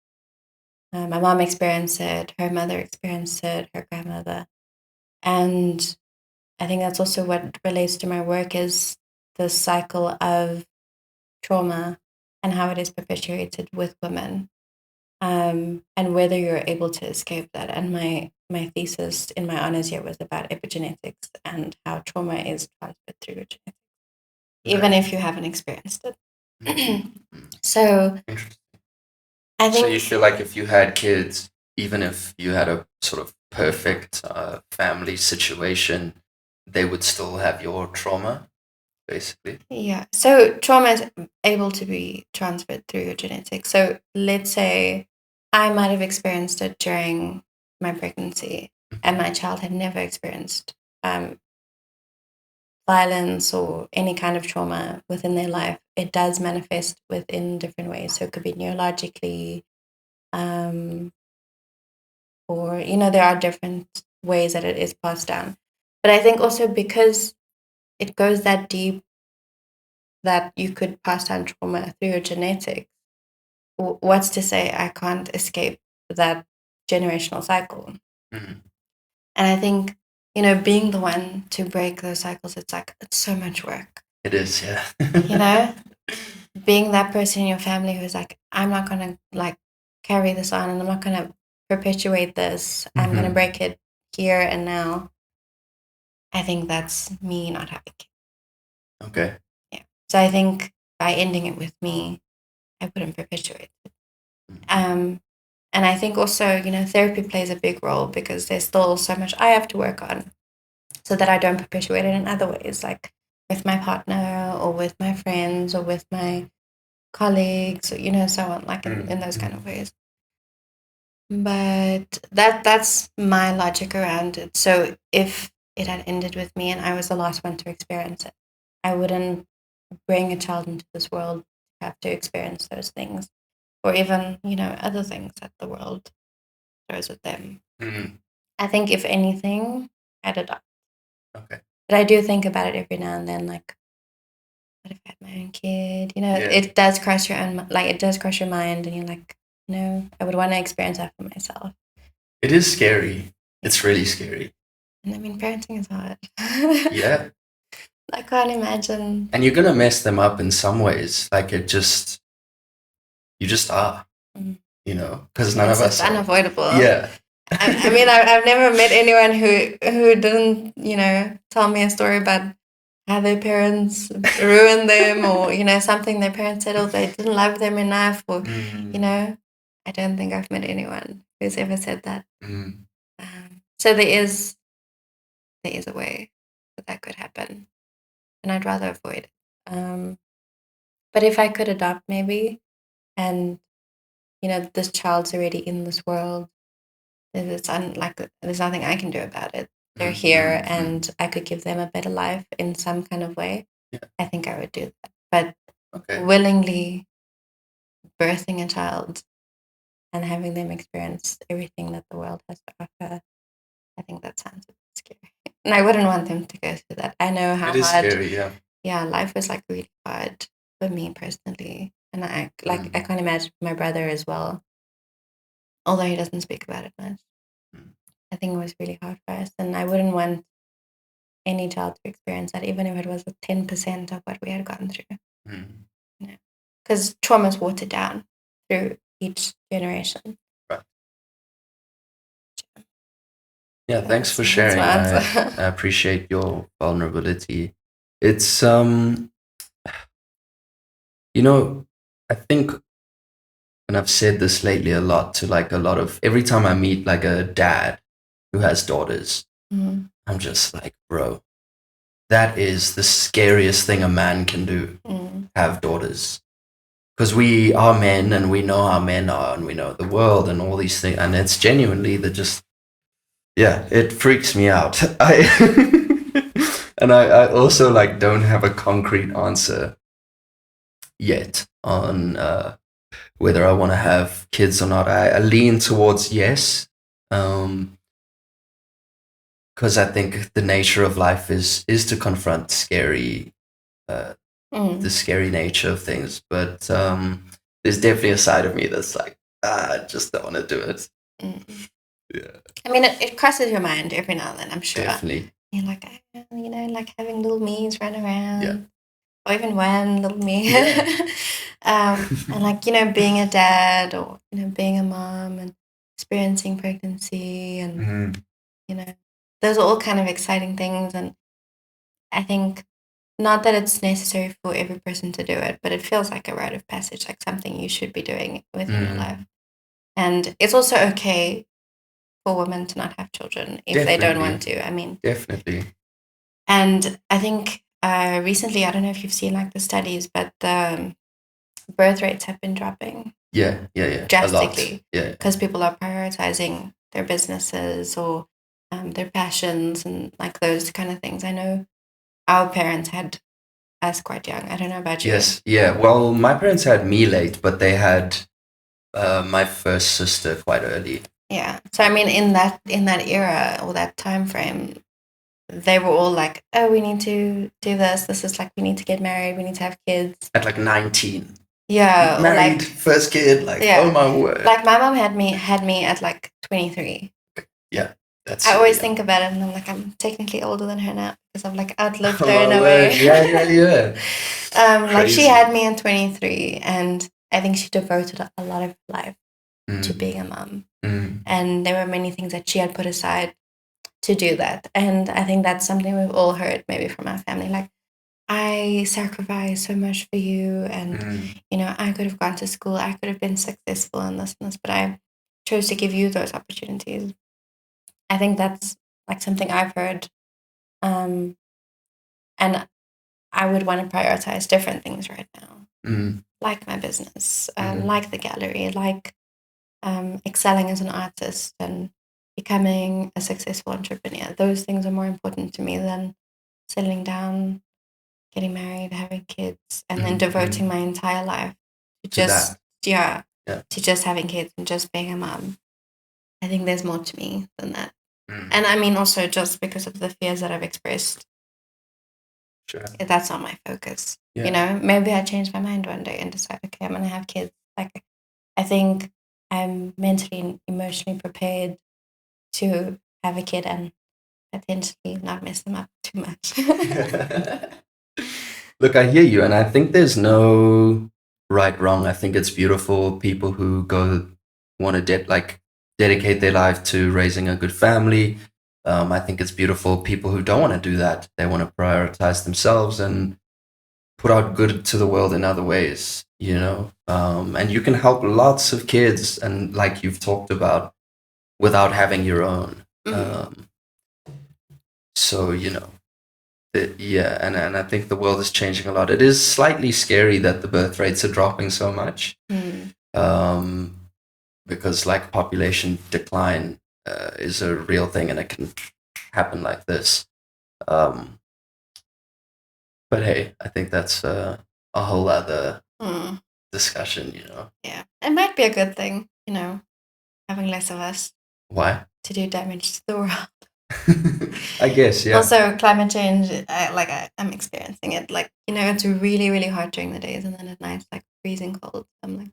My mom experienced it, her mother experienced it, her grandmother. And I think that's also what relates to my work is the cycle of trauma and how it is perpetuated with women, and whether you're able to escape that. And my thesis in my honors year was about epigenetics and how trauma is transferred through genetics, even if you haven't experienced it. So Interesting. I think. So you feel like if you had kids, even if you had a sort of perfect family situation, they would still have your trauma, basically. Yeah. So trauma is able to be transferred through your genetics. So let's say I might have experienced it during my pregnancy, and my child had never experienced violence or any kind of trauma within their life. It does manifest within different ways. So it could be neurologically, or there are different ways that it is passed down. But I think also because it goes that deep that you could pass down trauma through your genetics, what's to say I can't escape that generational cycle? Mm-hmm. And I think, being the one to break those cycles, it's so much work. It is, yeah. Being that person in your family who's like, I'm not going to like carry this on and I'm not going to perpetuate this. I'm going to break it here and now. I think that's me not having kids. Okay. Yeah. So I think by ending it with me, I wouldn't perpetuate it. And I think also, therapy plays a big role because there's still so much I have to work on so that I don't perpetuate it in other ways, like with my partner or with my friends or with my colleagues, or, so on, like in those kind of ways. But that's my logic around it. So if it had ended with me and I was the last one to experience it, I wouldn't bring a child into this world to have to experience those things. Or even, other things that the world throws at them. Mm-hmm. I think if anything, I'd adopt. Okay. But I do think about it every now and then, like, what if I had my own kid? Yeah. It does cross your mind, and you're like, no, I would want to experience that for myself. It is scary. It's really scary. And I mean, parenting is hard. Yeah. I can't imagine. And you're gonna mess them up in some ways. Like you just are. Because none of us. It's unavoidable. Yeah. I mean, I've never met anyone who didn't, tell me a story about how their parents ruined them, or something their parents said, or they didn't love them enough, or I don't think I've met anyone who's ever said that. So there is a way that could happen, and I'd rather avoid it. But if I could adopt, maybe, and this child's already in this world, there's nothing I can do about it. They're here, and I could give them a better life in some kind of way. Yeah. I think I would do that. But willingly birthing a child and having them experience everything that the world has to offer, I think that sounds a bit scary. And I wouldn't want them to go through that. I know how it is hard. Scary, yeah. Yeah, life was really hard for me personally, And I can't imagine my brother as well, although he doesn't speak about it much. I think it was really hard for us, and I wouldn't want any child to experience that, even if it was 10% of what we had gone through. Because trauma is watered down through each generation. Right. Yeah, thanks for sharing. I appreciate your vulnerability. It's I think, and I've said this lately a lot to like a lot of, every time I meet like a dad who has daughters, I'm just like, bro, that is the scariest thing a man can do, have daughters. Because we are men and we know how men are and we know the world and all these things. And it's genuinely it freaks me out. I also like don't have a concrete answer yet on whether I want to have kids or not. I lean towards yes. Because I think the nature of life is to confront the scary nature of things. But there's definitely a side of me that's like, I just don't want to do it. Yeah. I mean, it crosses your mind every now and then, I'm sure. Definitely. You're like, like having little me's run around. Or even one little me. And like, being a dad or, being a mom and experiencing pregnancy and, those are all kind of exciting things. And I think not that it's necessary for every person to do it, but it feels like a rite of passage, like something you should be doing within your life. And it's also okay for women to not have children if they don't want to. I mean, definitely. And I think recently, I don't know if you've seen like the studies, but the birth rates have been dropping. Yeah. Drastically. Yeah. Because people are prioritizing their businesses or their passions and like those kind of things. I know our parents had us quite young. I don't know about you. Yes. Yeah. Well, my parents had me late, but they had my first sister quite early. Yeah. So I mean, in that era or that time frame, they were all like, oh, we need to do this. This is like, we need to get married. We need to have kids. At like 19. Yeah. Married, first kid. Like, oh my word. Like my mom had me at like 23. Yeah. I always think about it and I'm like, I'm technically older than her now because I've like outlived her in a way. Yeah. Like she had me at 23 and I think she devoted a lot of life to being a mom. And there were many things that she had put aside to do that. And I think that's something we've all heard maybe from our family. Like, I sacrificed so much for you and, I could have gone to school. I could have been successful in this and this, but I chose to give you those opportunities. I think that's like something I've heard. And I would want to prioritize different things right now, like my business, like the gallery, like excelling as an artist and becoming a successful entrepreneur. Those things are more important to me than settling down, getting married, having kids, and then devoting my entire life to just having kids and just being a mom. I think there's more to me than that. And I mean, also just because of the fears that I've expressed, that's not my focus. Maybe I change my mind one day and decide, okay, I'm going to have kids. Like, I think I'm mentally and emotionally prepared to have a kid and potentially not mess them up too much. Look, I hear you, and I think there's no right, wrong. I think it's beautiful people who want to dedicate their life to raising a good family. I think it's beautiful people who don't want to do that. They want to prioritize themselves and put out good to the world in other ways, and you can help lots of kids, and like you've talked about, without having your own. So, and I think the world is changing a lot. It is slightly scary that the birth rates are dropping so much, because like population decline is a real thing, and it can happen like this. But hey, I think that's a whole other discussion, Yeah, it might be a good thing, having less of us. Why? To do damage to the world. I guess, yeah. Also, climate change, I'm experiencing it. Like, it's really, really hot during the days, and then at night it's like freezing cold. I'm like,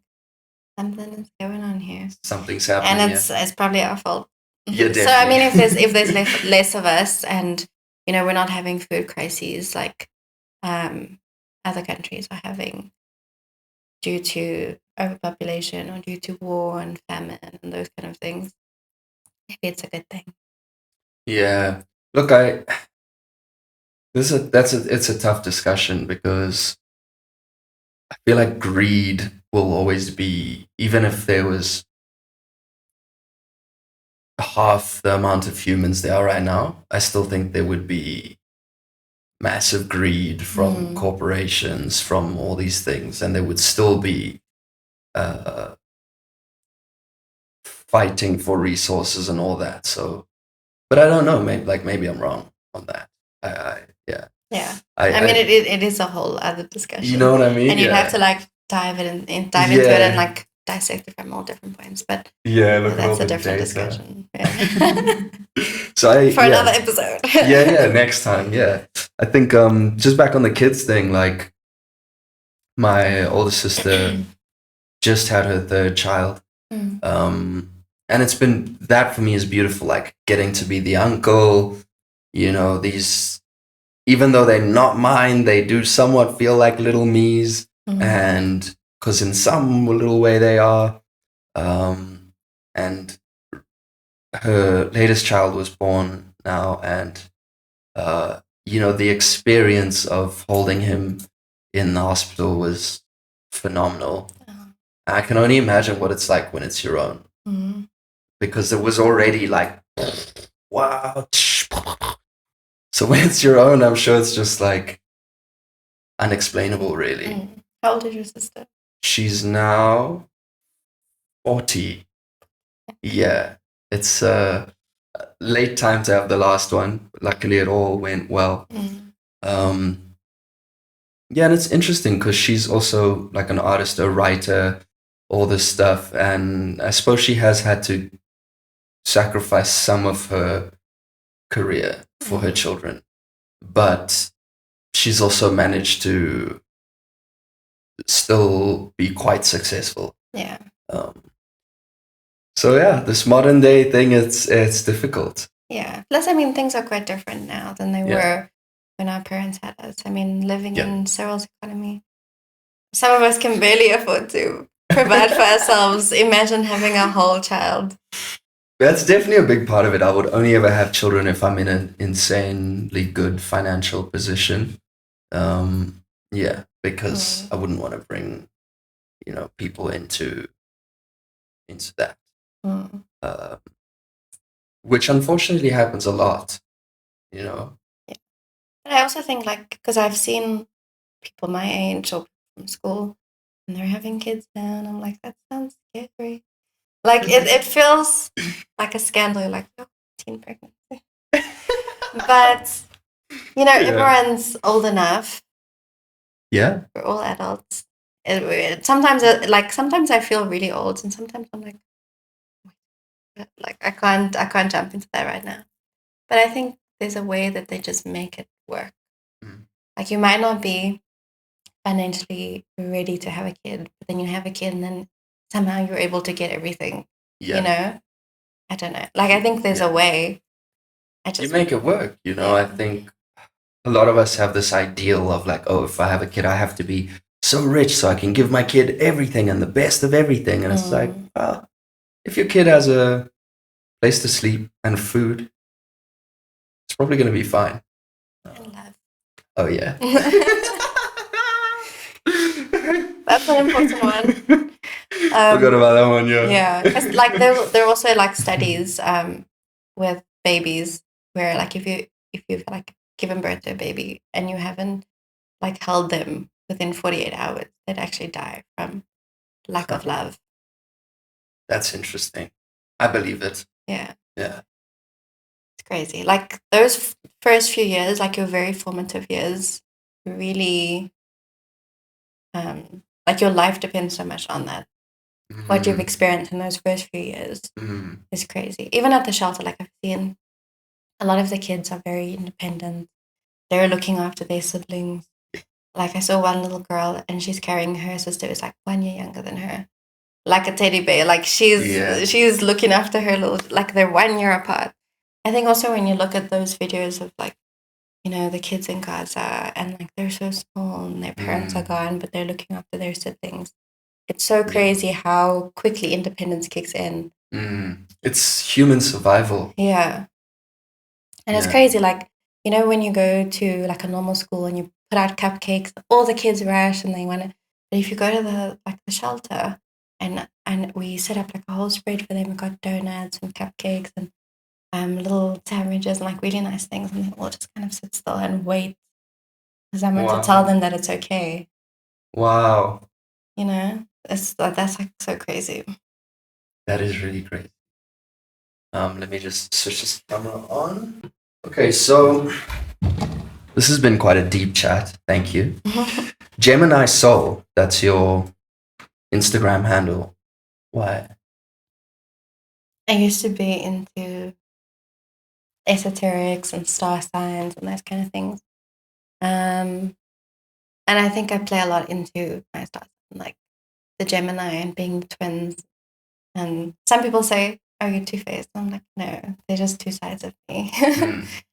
something is going on here, Something's happening. and it's probably our fault. Yeah, So I mean, definitely. if there's less of us, and we're not having food crises like other countries are having due to overpopulation or due to war and famine and those kind of things, maybe it's a good thing. Yeah. Look, it's a tough discussion because I feel like greed will always be, even if there was half the amount of humans there are right now, I still think there would be massive greed from corporations, from all these things, and there would still be uh, fighting for resources and all that. So, but I don't know. Maybe I'm wrong on that. Yeah. Yeah. I mean, it is a whole other discussion. You know what I mean? And you'd have to like dive into it and like dissect it from all different points. But that's a different discussion. Yeah. So another episode. yeah, next time. Yeah, I think just back on the kids thing. Like my older sister just had her third child, and it's been, that for me is beautiful. Like getting to be the uncle. These, even though they're not mine, they do somewhat feel like little me's, and because in some little way they are. And her latest child was born now, and the experience of holding him in the hospital was phenomenal. I can only imagine what it's like when it's your own, because it was already like, wow. So when it's your own, I'm sure it's just like unexplainable, really. How old is your sister? She's now 40. Yeah, it's late time to have the last one. Luckily, it all went well. Yeah, and it's interesting because she's also like an artist, a writer, all this stuff, and I suppose she has had to sacrifice some of her career for her children, but she's also managed to still be quite successful. Yeah. So yeah, this modern day thing, it's difficult. Yeah. Plus, I mean, things are quite different now than they were when our parents had us. I mean, living in Cyril's economy, some of us can barely afford to provide for ourselves. Imagine having a whole child. That's definitely a big part of it. I would only ever have children if I'm in an insanely good financial position. Yeah, because I wouldn't want to bring, people into that. Which unfortunately happens a lot, Yeah. But I also think, like, because I've seen people my age or from school, and they're having kids now, and I'm like, that sounds scary. Like, it feels like a scandal, like, teen pregnancy. But, everyone's old enough. Yeah. We're all adults. Sometimes I feel really old, and sometimes I'm like I can't jump into that right now. But I think there's a way that they just make it work. Like, you might not be financially ready to have a kid, but then you have a kid, and then somehow you're able to get everything. Yeah. I don't know. Like, I think there's a way. You make it work. I think a lot of us have this ideal of like, oh, if I have a kid, I have to be so rich so I can give my kid everything and the best of everything. And it's like, well, if your kid has a place to sleep and food, it's probably going to be fine. And love. Oh, yeah. That's an important one. Forgot about that one, yeah. Yeah. It's like there are also like studies with babies where, like, if you've like given birth to a baby and you haven't like held them within 48 hours, they'd actually die from lack of love. That's interesting. I believe it. Yeah. Yeah. It's crazy. Like, those first few years, like your very formative years, really, like, your life depends so much on that. What you've experienced in those first few years is crazy. Even at the shelter, like, I've seen a lot of the kids are very independent. They're looking after their siblings. like I saw one little girl and she's carrying her sister who's like 1 year younger than her, like a teddy bear. Like she's looking after her little, like they're 1 year apart. I think also when you look at those videos of like, the kids in Gaza and like they're so small and their parents are gone, but they're looking after their siblings. It's so crazy how quickly independence kicks in. It's human survival. Yeah. And it's crazy, like, when you go to like a normal school and you put out cupcakes, all the kids rush and they want to. But if you go to the shelter and we set up like a whole spread for them, we got donuts and cupcakes and little sandwiches and like really nice things, and they all just kind of sit still and wait for someone to tell them that it's okay. Wow. That's like so crazy. That is really great. Let me just switch this camera on. Okay, so this has been quite a deep chat. Thank you. Gemini Soul, that's your Instagram handle. Why? I used to be into esoterics and star signs and those kind of things. And I think I play a lot into my star sign, like the Gemini and being twins. And some people say, "Oh, you're two-faced." I'm like, no, they're just two sides of me.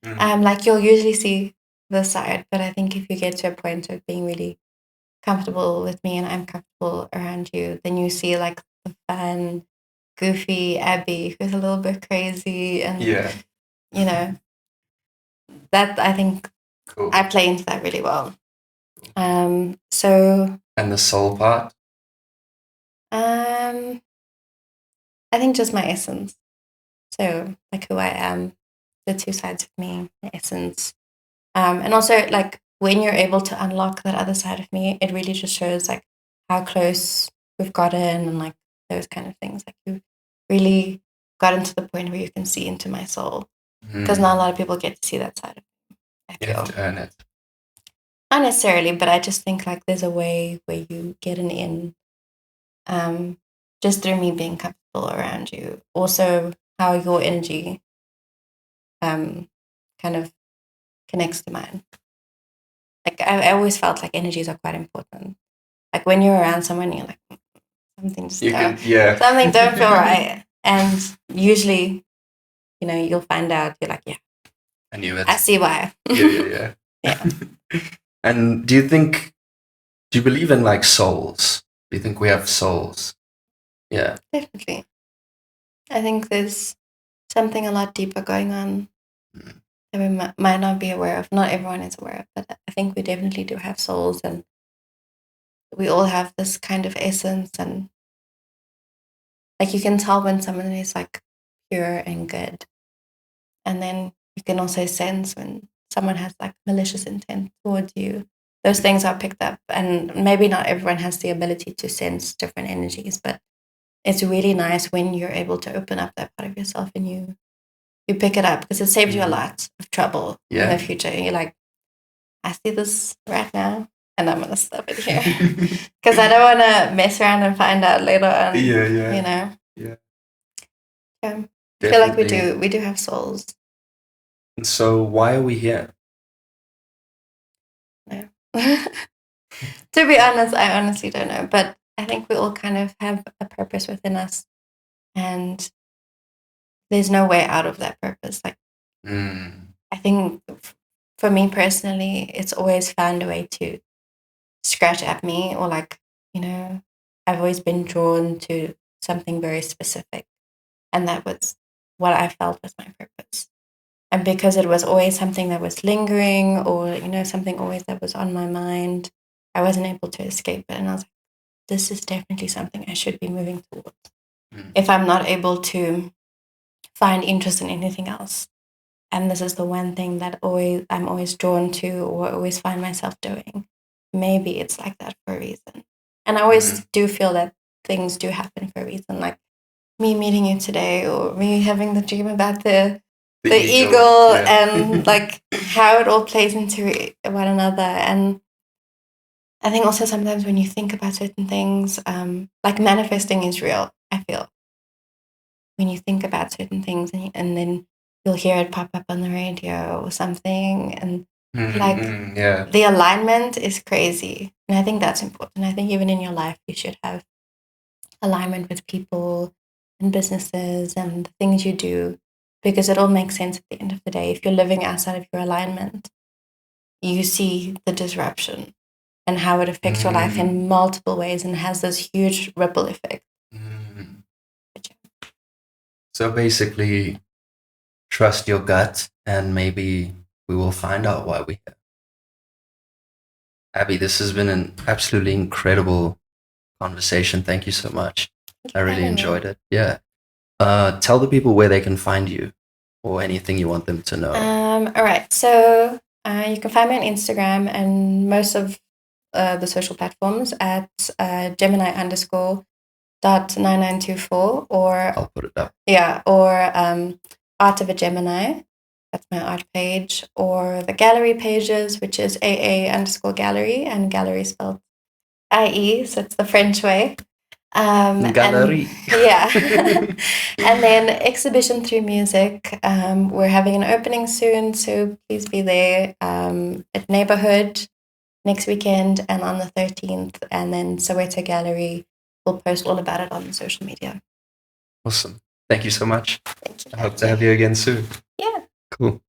Like you'll usually see this side, but I think if you get to a point of being really comfortable with me and I'm comfortable around you, then you see like the fun, goofy Abby who's a little bit crazy, and that I think I play into that really well. So. And the soul part? I think just my essence. So like who I am, the two sides of me, the essence. And also like when you're able to unlock that other side of me, it really just shows like how close we've gotten and like those kind of things. Like you really gotten to the point where you can see into my soul. Because not a lot of people get to see that side of me, I feel. You have to earn it. Not necessarily, but I just think like there's a way where you get an in. Just through me being comfortable around you. Also, how your energy kind of connects to mine. Like I always felt like energies are quite important. Like when you're around someone, you're like something something don't feel right, and usually, you'll find out. You're like, yeah, I knew it. I see why. Yeah. And do you believe in like souls? Do you think we have souls? Yeah. Definitely. I think there's something a lot deeper going on that we might not be aware of. Not everyone is aware of, but I think we definitely do have souls, and we all have this kind of essence, and like you can tell when someone is like pure and good, and then you can also sense when someone has like malicious intent towards you. Those things are picked up, and maybe not everyone has the ability to sense different energies, but it's really nice when you're able to open up that part of yourself and you pick it up, because it saves you a lot of trouble in the future. You're like, I see this right now and I'm going to stop it here because I don't want to mess around and find out later on. Yeah. I feel like we do have souls. And so why are we here? No. To be honest, I honestly don't know, but I think we all kind of have a purpose within us, and there's no way out of that purpose. Like, I think for me personally, it's always found a way to scratch at me, or like, I've always been drawn to something very specific, and that was what I felt was my purpose. And because it was always something that was lingering, or something always that was on my mind, I wasn't able to escape it, and I was like, this is definitely something I should be moving towards. If I'm not able to find interest in anything else, and this is the one thing that I'm always drawn to, or always find myself doing, maybe it's like that for a reason. And I always do feel that things do happen for a reason, like me meeting you today, or me having the dream about the eagle and like how it all plays into one another. And I think also sometimes when you think about certain things, like manifesting is real, I feel. When you think about certain things and then you'll hear it pop up on the radio or something, and Yeah. The alignment is crazy. And I think that's important. I think even in your life, you should have alignment with people and businesses and the things you do, because it all makes sense at the end of the day. If you're living outside of your alignment, you see the disruption and how it affects your life in multiple ways and has this huge ripple effect. So basically, trust your gut, and maybe we will find out why we have. Abby, this has been an absolutely incredible conversation. Thank you so much. I really enjoyed it. Yeah. Tell the people where they can find you or anything you want them to know. All right. So you can find me on Instagram and most of the social platforms at Gemini_.9924 or I'll put it up. Yeah, or Art of a Gemini. That's my art page, or the gallery pages, which is AA_gallery, and gallery spelled IE, so it's the French way. Gallery. And then Exhibition Through Music. We're having an opening soon, so please be there at Neighborhood next weekend and on the 13th, and then Soweto Gallery. We'll post all about it on the social media. Awesome. Thank you so much. Thank you. I hope to have you again soon. Yeah. Cool.